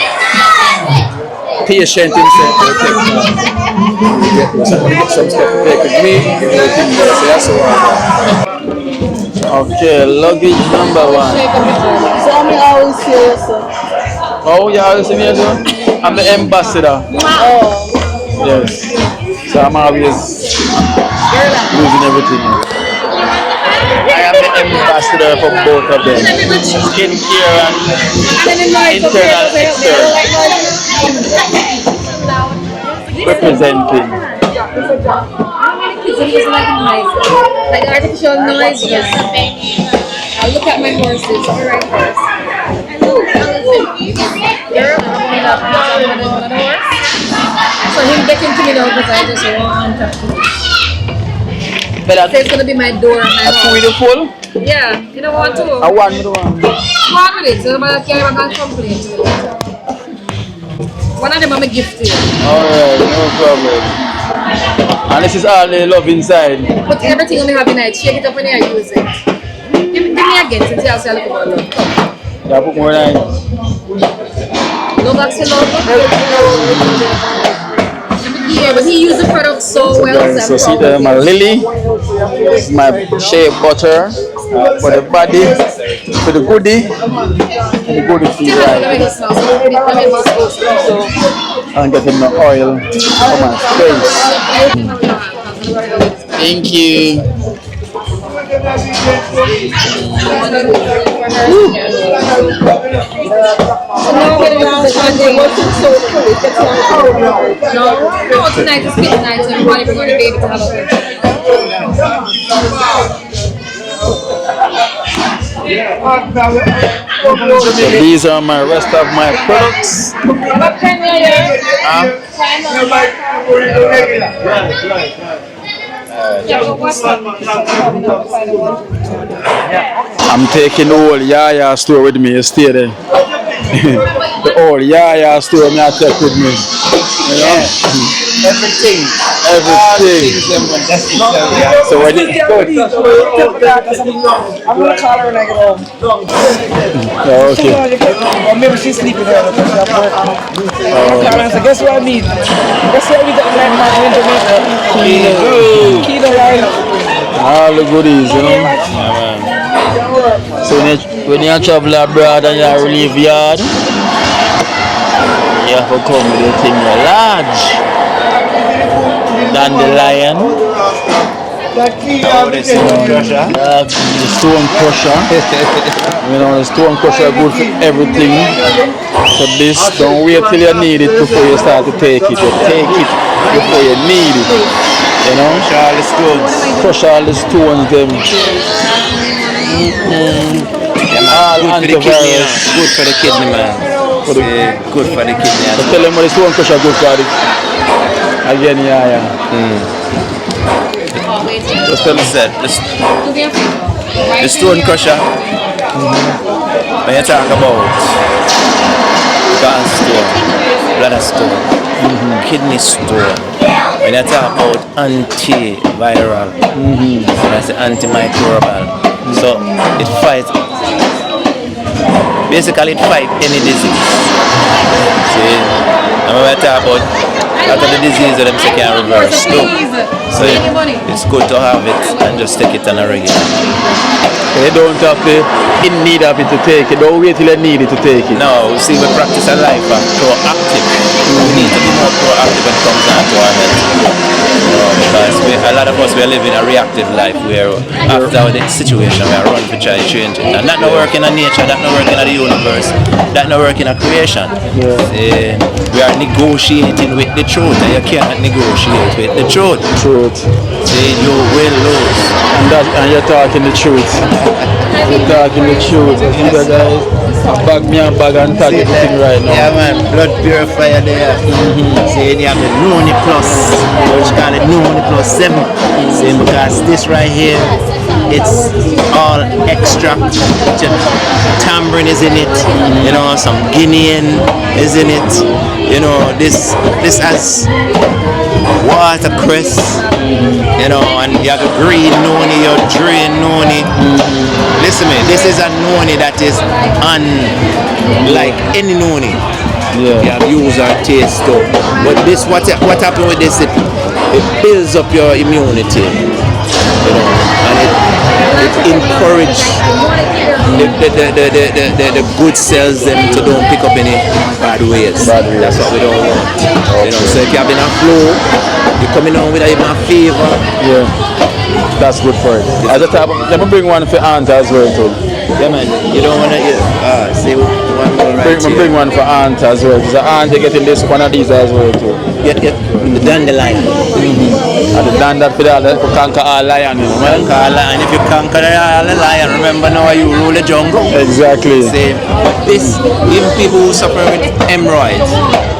patient himself will take time. So I'm going to get some stuff to take with me, everything there. So that's all. Okay, luggage number 1.
So I'm always serious.
Oh, you always see me as well? I'm the ambassador.
Oh.
Yes. So I'm always losing everything. I am the ambassador for both of them. Skincare and internal, external. Representing.
Like artificial noise. I'll look at my horses. Alright, horse. So him getting to me now because I just want to. So it's gonna be my door.
Full?
Yeah, you don't want to.
I want me to one.
One with it, so nobody carry back and complain. One of them I'm a gift to you.
Alright, no problem. And this is all the love inside.
Put everything on me have in it. Shake it up when you use it. Give me again since you have to look about love.
Yeah, put more in.
Love actually love. Yeah, but he used the product so well.
So see my lily, this is my shea butter for the body, for the goodie, and the goodie feel right. And get him the oil for my face. Thank you.
No, tonight is fit night, so everybody bring the baby to have a
So these are my rest of my products. I'm taking the whole Yaya store with me. You stay there. The whole Yaya store I take with me. You know?
Everything.
So when it
I'm gonna call her when I get home.
okay.
Or maybe she's sleeping there because she's at work. I'm calling her and say, guess what I mean? Guess what I mean at night in Jamaica? Kino line.
All the goodies, you know. So when you travel abroad and you relieve yard, you have to come with the thing large. Dandelion.
The stone crusher.
The stone crusher. You know, the stone crusher good for everything. So this, don't wait till you need it before you start to take it. You take it before you need it. You know?
Crush all the stones.
Crush all the stones, them. All antivirus.
Good for the kidney, man. Good for the kidney.
So tell them what the stone crusher good for it. Again, yeah.
Just tell me, said the stone crusher. When you talk about gallstone, bladder stone, kidney stone, when you talk about antiviral, that's the antimicrobial. So it fights. Basically, it fights any disease. See, and when we talk about a lot of the disease that them say can reverse too. So it's good to have it and just take it on a regular.
You don't have to in need of it to take it. Don't wait till you need it to take it.
No, see, we practice a life proactive. We need to be more proactive when it comes down to our health. Because a lot of us, we are living a reactive life where after the situation we are running to try to change it. And that not working in nature, that not working in the universe, that not working in creation. See, we are negotiating with the truth and you cannot negotiate with the truth. See, you will lose.
And you're talking the truth. You're talking the truth. You guys bag me and bag and tag everything right now.
Yeah man, blood purifier there. See, you have the Noni Plus, which call it Noni Plus 7. See, because this right here, it's all extract. Tamarind is in it, you know, some Guinean is in it, you know, this has watercress, you know, and you have a green noni, your drain noni. Listen me, this is a noni that is unlike any noni. You have use or taste too. But this, what happened with this, it builds up your immunity, you know, and it encourages the good cells them to don't pick up any bad ways. That's what we don't want. You know, so if you're having a flu, you're coming on with even a fever.
Yeah, that's good for it. Let me bring one for Aunt as well too.
Yeah man, you don't want to say one more right here.
Bring one for Aunt as well. Because Aunt is getting this one of these as well too.
Get the dandelion.
And the dandelion for conquer all lion, you know, man.
Conquer all lion. If you conquer all the lion, remember now you rule the jungle.
Exactly.
Same. This, even people who suffer with hemorrhoids,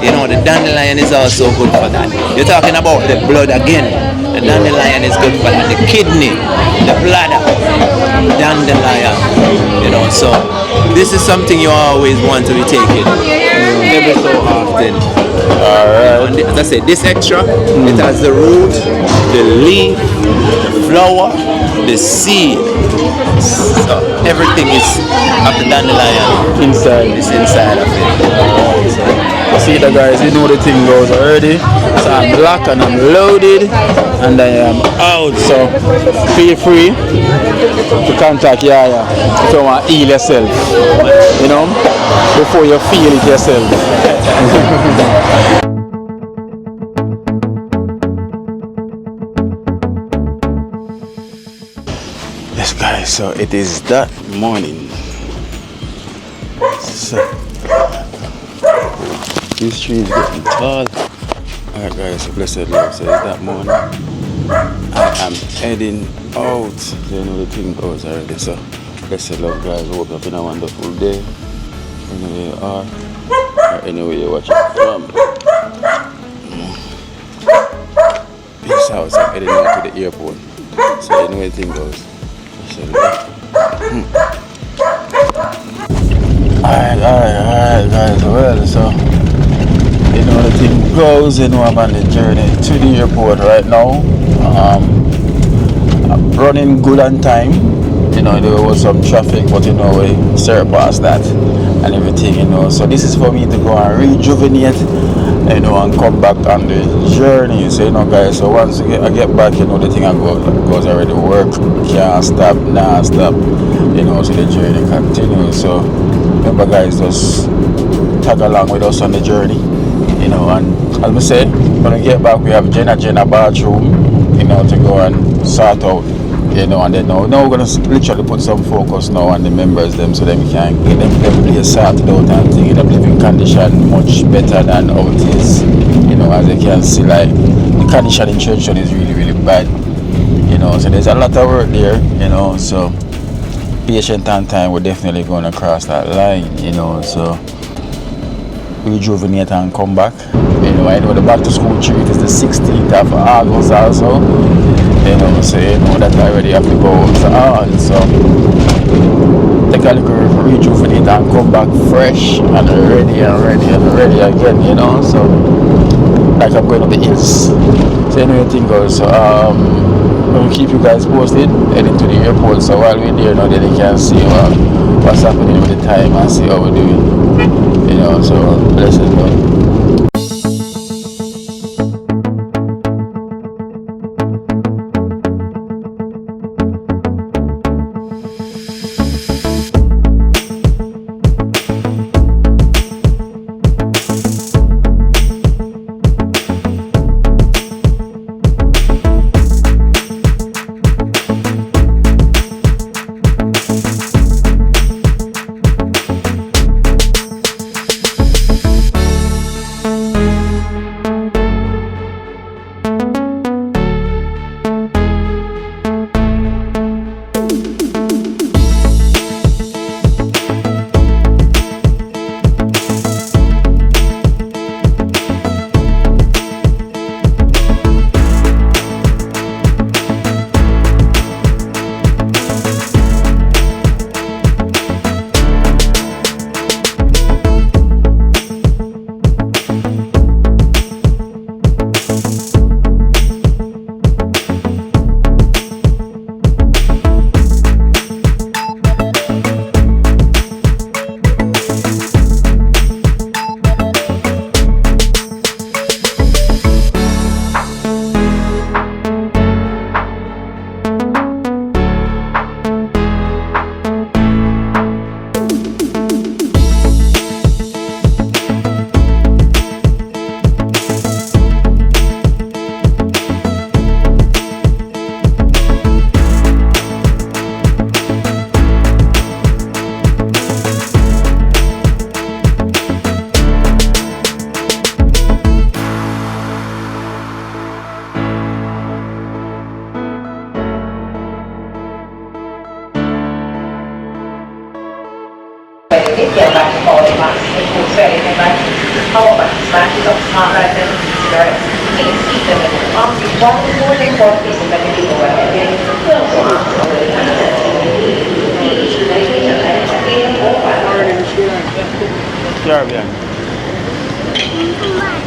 you know, the dandelion is also good for that. You're talking about the blood again. The dandelion is good for that. The kidney, the bladder, dandelion. You know, so this is something you always want to be taking every so often. And as I said, this extra, it has the root, the leaf, the flower, the seed. So everything is of the dandelion
Inside.
is inside of it.
You see the guys, you know the thing goes already. So I'm locked and I'm loaded and I am out. So feel free to contact Yaya if you want to heal yourself. You know, before you feel it yourself. Yes guys, so it is that morning. So this tree is getting tall. Alright guys, so blessed Lord, so it's that morning. I am heading out. So you know the thing goes already. So blessed Lord guys, woke up in a wonderful day. Anywhere you are, or anywhere you watch it from. Peace out, so I'm heading out to the airport. So you know the thing goes. Alright guys, well, so you know the thing goes, you know I'm on the journey to the airport right now. I'm running good on time. You know, there was some traffic, but you know we surpassed that and everything, you know. So this is for me to go and rejuvenate, you know, and come back on the journey. So you know guys, so once I get back, you know the thing I goes already work, can't stop, nah stop, you know, so the journey continues. So remember guys, just tag along with us on the journey, you know, and as we say, when we get back we have Jenna bathroom, you know, to go and sort out, you know, and then now we're gonna literally put some focus now on the members them, so then we can get them place sorted out and thing, in a living condition much better than how it is, you know, as you can see, like the condition in church is really bad, you know, so there's a lot of work there, you know, so patient and time we're definitely gonna cross that line, you know, so rejuvenate and come back. You know, I know the back to school treat is the 16th of August also. You know, so you know that I already have to go on. So take a little rejuvenate and come back fresh and ready again, you know. So like I'm going up the hills. So anyway, thing goes. So we'll keep you guys posted heading to the airport. So while we're there now, then you can see what's happening with the time and see how we're doing. You know, so blessed Lord.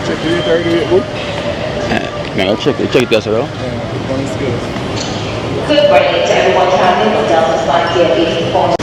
check it, good. No, check it as well.
Good morning to everyone traveling with Delta's flight here 84.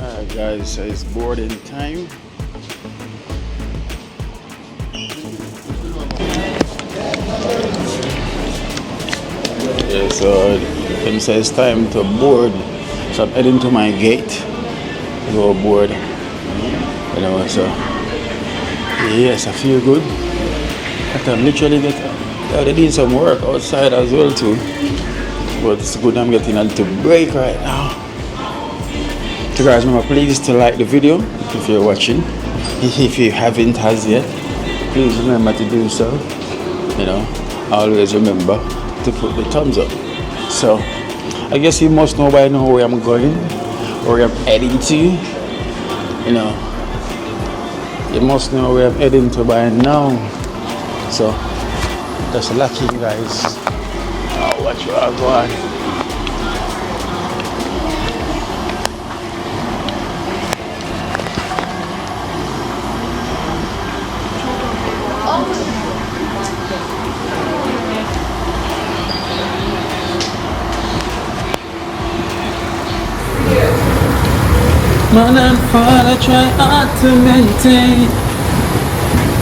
Alright guys, so it's boarding time. Yeah, so them say it's time to board. So I'm heading to my gate to go board. You know, so yes, I feel good. I'm literally they're doing some work outside as well too. But it's good I'm getting a little break right now. So guys, remember please to like the video if you're watching. If you haven't as yet, please remember to do so. You know, always remember to put the thumbs up. So I guess you must know by now where I'm going, where I'm heading to. You know, you must know where I'm heading to by now. So just lucky guys. Oh, watch where I'm going.
Man and father try hard to maintain.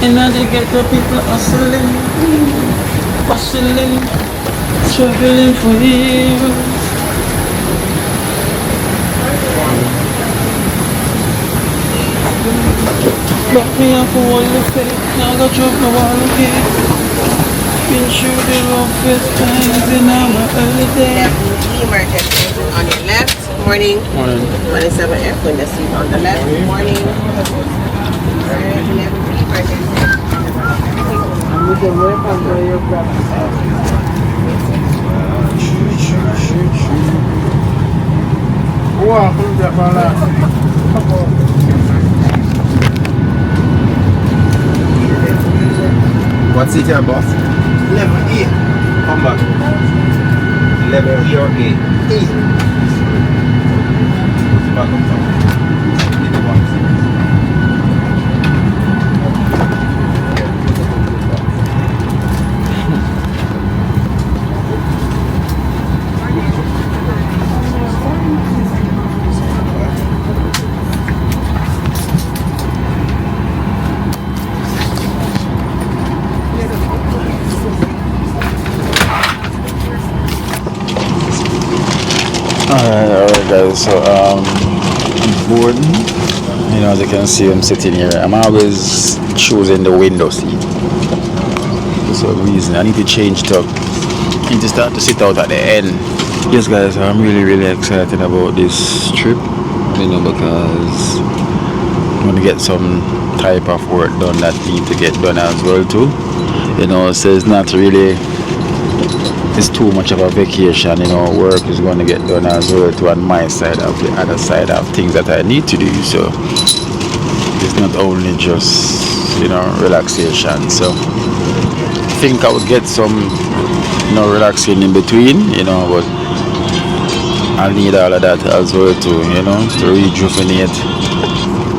And now they get the people hustling, struggling for you. But me up for all the faith, now I got trouble all again. Been through the roughest times in our early days.
Emergency on your left. Morning.
Morning.
27F, window seat on the left. Morning. And we can work on your
What seat are boss?
Level A.
Come back. Level E or A?
A.
Back up top.
Alright guys, so I'm bored. You know, as you can see I'm sitting here. I'm always choosing the window seat for some reason. I need to change it up. I need to start to sit out at the end. Yes guys, I'm really excited about this trip, you know, because I'm gonna get some type of work done that need to get done as well too. You know, so it's not really it's too much of a vacation, you know, work is going to get done as well too on my side of the other side of things that I need to do. So it's not only just, you know, relaxation. So I think I would get some, you know, relaxing in between, you know, but I'll need all of that as well too, you know, to rejuvenate,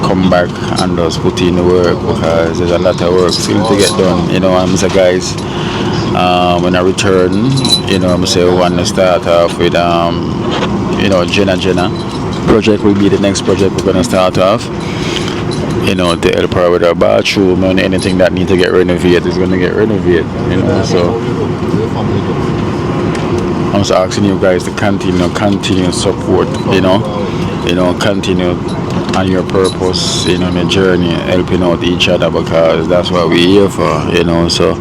come back and just put in the work, because there's a lot of work still to get done, you know. I'm say guys, when I return, you know, I'm say we want to start off with you know, Jenna project will be the next project we're gonna start off, you know, to help her with her bathroom and anything that needs to get renovated is gonna get renovated, you know. So I'm just asking you guys to continue support, you know, continue and your purpose, in the journey, helping out each other, because that's what we're here for, so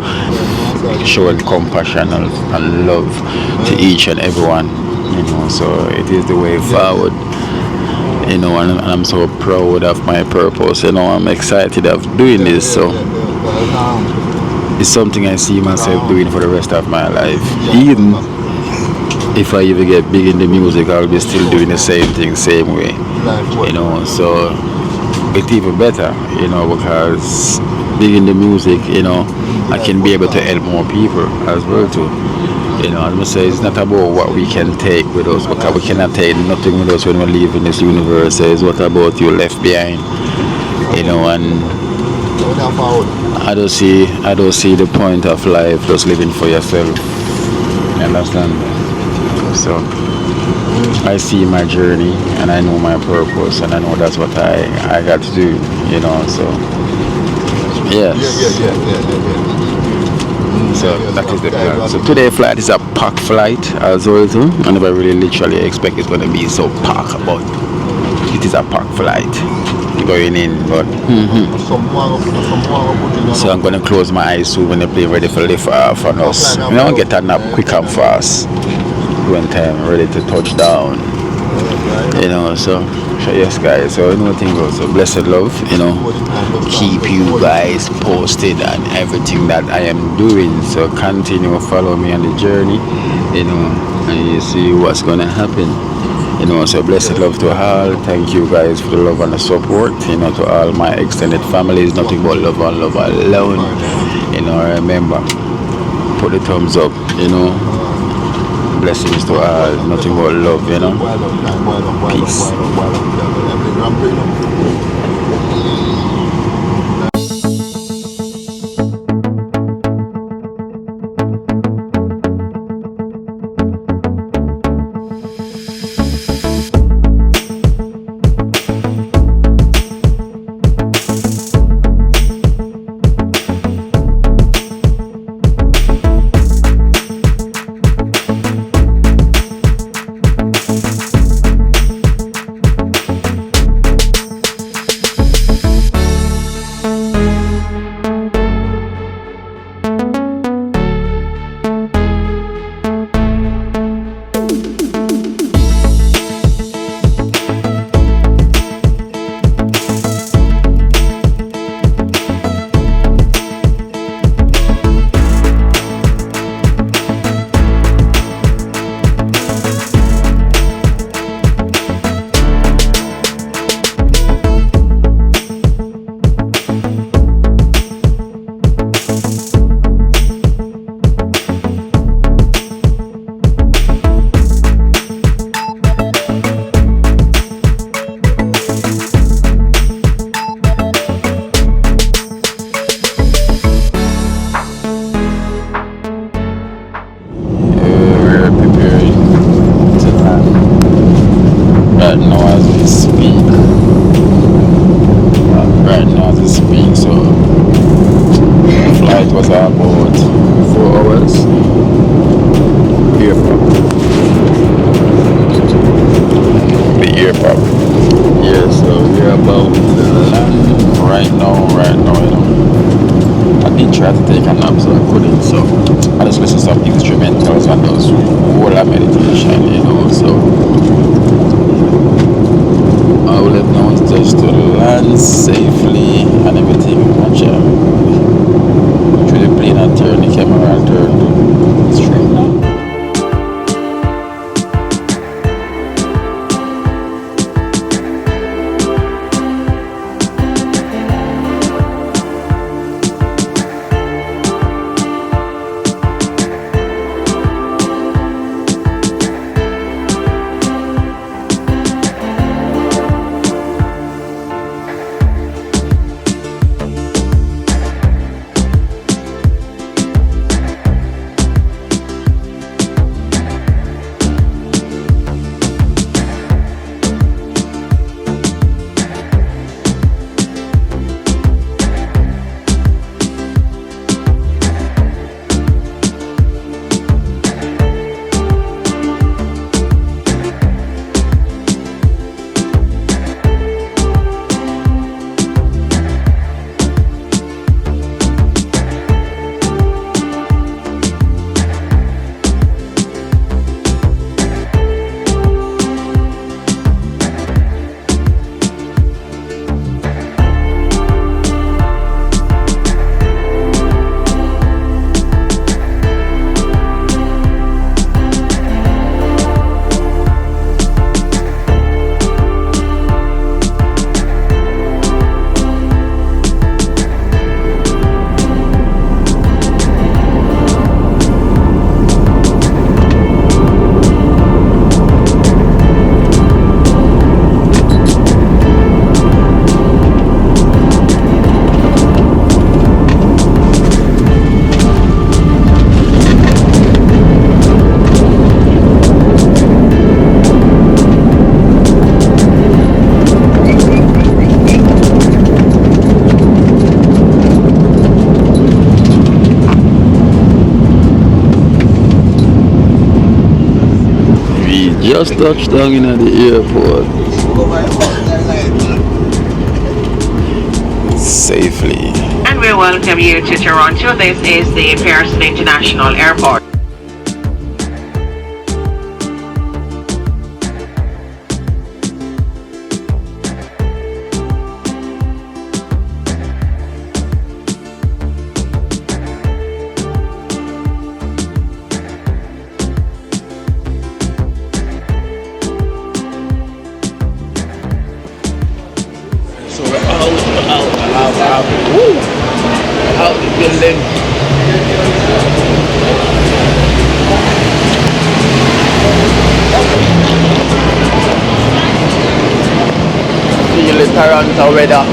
showing compassion and love to each and everyone, so it is the way forward, and I'm so proud of my purpose, I'm excited of doing this, so it's something I see myself doing for the rest of my life. Even if I ever get big in the music, I'll be still doing the same thing, same way, so it's even better, because big in the music, I can be able to help more people as well too. As I say, it's not about what we can take with us, because we cannot take nothing with us when we live in this universe. It's what about you left behind, and I don't see the point of life just living for yourself. You understand? So I see my journey and I know my purpose and I know that's what I got to do, so yes. So that is the plan. So today's flight is a packed flight as well too. I never really literally expect it's going to be so packed, but it is a packed flight going in, but so I'm going to close my eyes soon when the plane ready for lift off on us. I want to get a nap quick and fast when time ready to touch down, so yes guys, so thing goes, so blessed love, keep you guys posted on everything that I am doing, so continue follow me on the journey, and you see what's gonna happen, so blessed love to all. Thank you guys for the love and the support, to all my extended families, nothing but love and love alone, remember, put the thumbs up, blessings to all, nothing but love, peace. Just touched down in the airport. Safely.
And we welcome you to Toronto. This is the Pearson International Airport.
So we're out the building. Feel the Toronto weather.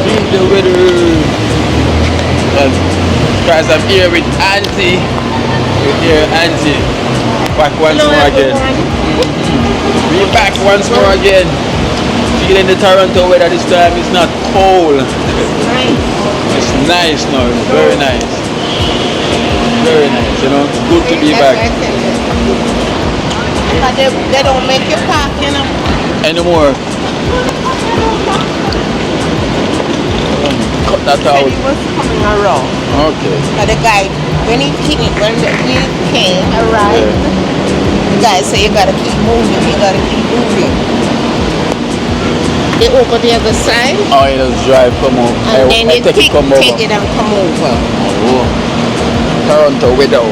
Feel the weather. Guys, I'm here with Auntie. We're here, Auntie. Back once more again. We're back once more again. Feeling the Toronto weather this time. It's not cold. It's nice now. It's very nice. Very nice. You know, it's good to be back.
They don't make you park, you know.
Anymore. Cut that out.
When he was coming around.
Okay.
But the guy, when he came, arrived, the guy said you gotta keep moving, you gotta keep moving. They over the other side.
Oh, you just drive, come on.
And then you take
come over.
it and come over.
Oh. Toronto weather.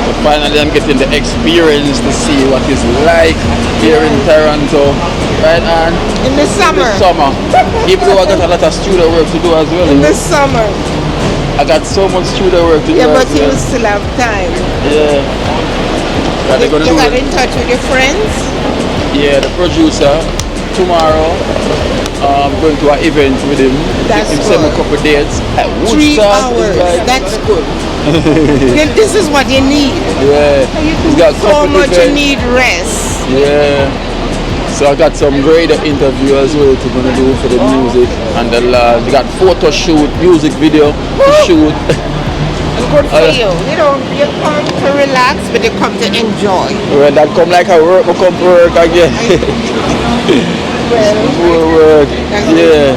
So finally I'm getting the experience to see what it's like here in Toronto. Right on?
In the summer.
In the summer. Even though I got a lot of studio work to do as well.
In the summer.
I got so much studio work to do.
Yeah, but
as
you
well.
still have time.
Yeah.
You got in touch with your friends?
Yeah, the producer. Tomorrow, I'm going to an event with him.
That's
him
good.
send me a couple dates.
3 hours. That's good. This is what you need.
Yeah. He's got
so much
events.
you need rest.
Yeah. So I got some great interview as well to gonna do for the music and the we got photo shoot, music video to shoot.
Good for you. You know, you come to relax, but you come to enjoy.
Well, that come like I work, I come to work again. More work. Yeah.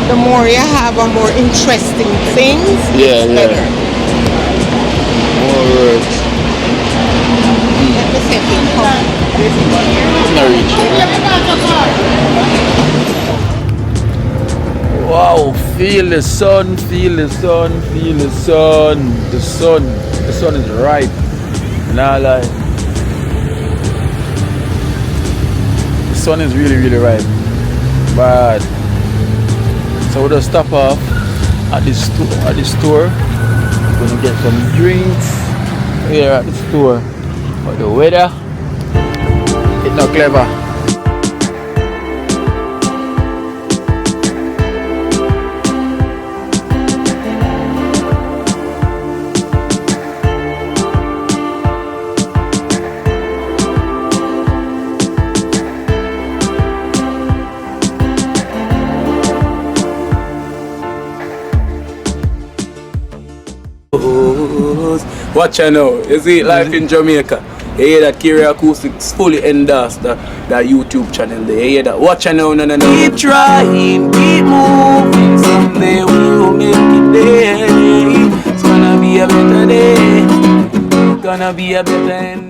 The more you have, a more interesting things.
Yeah,
it's
yeah.
better.
More work.
Let me see if you come.
Not reaching. Wow, feel the sun, feel the sun, feel the sun. The sun is ripe. Nah lie. The sun is really, really ripe. But so we'll just stop off at the store. We're gonna get some drinks here at the store. But the weather, it's not clever.
Watch out now, you see life in Jamaica. You hear that Kira Acoustics fully endorsed that YouTube channel there. You hear that? Watch out now, no. Keep trying, keep moving. Someday we'll make it there. It's gonna be a better day. Gonna be a better end.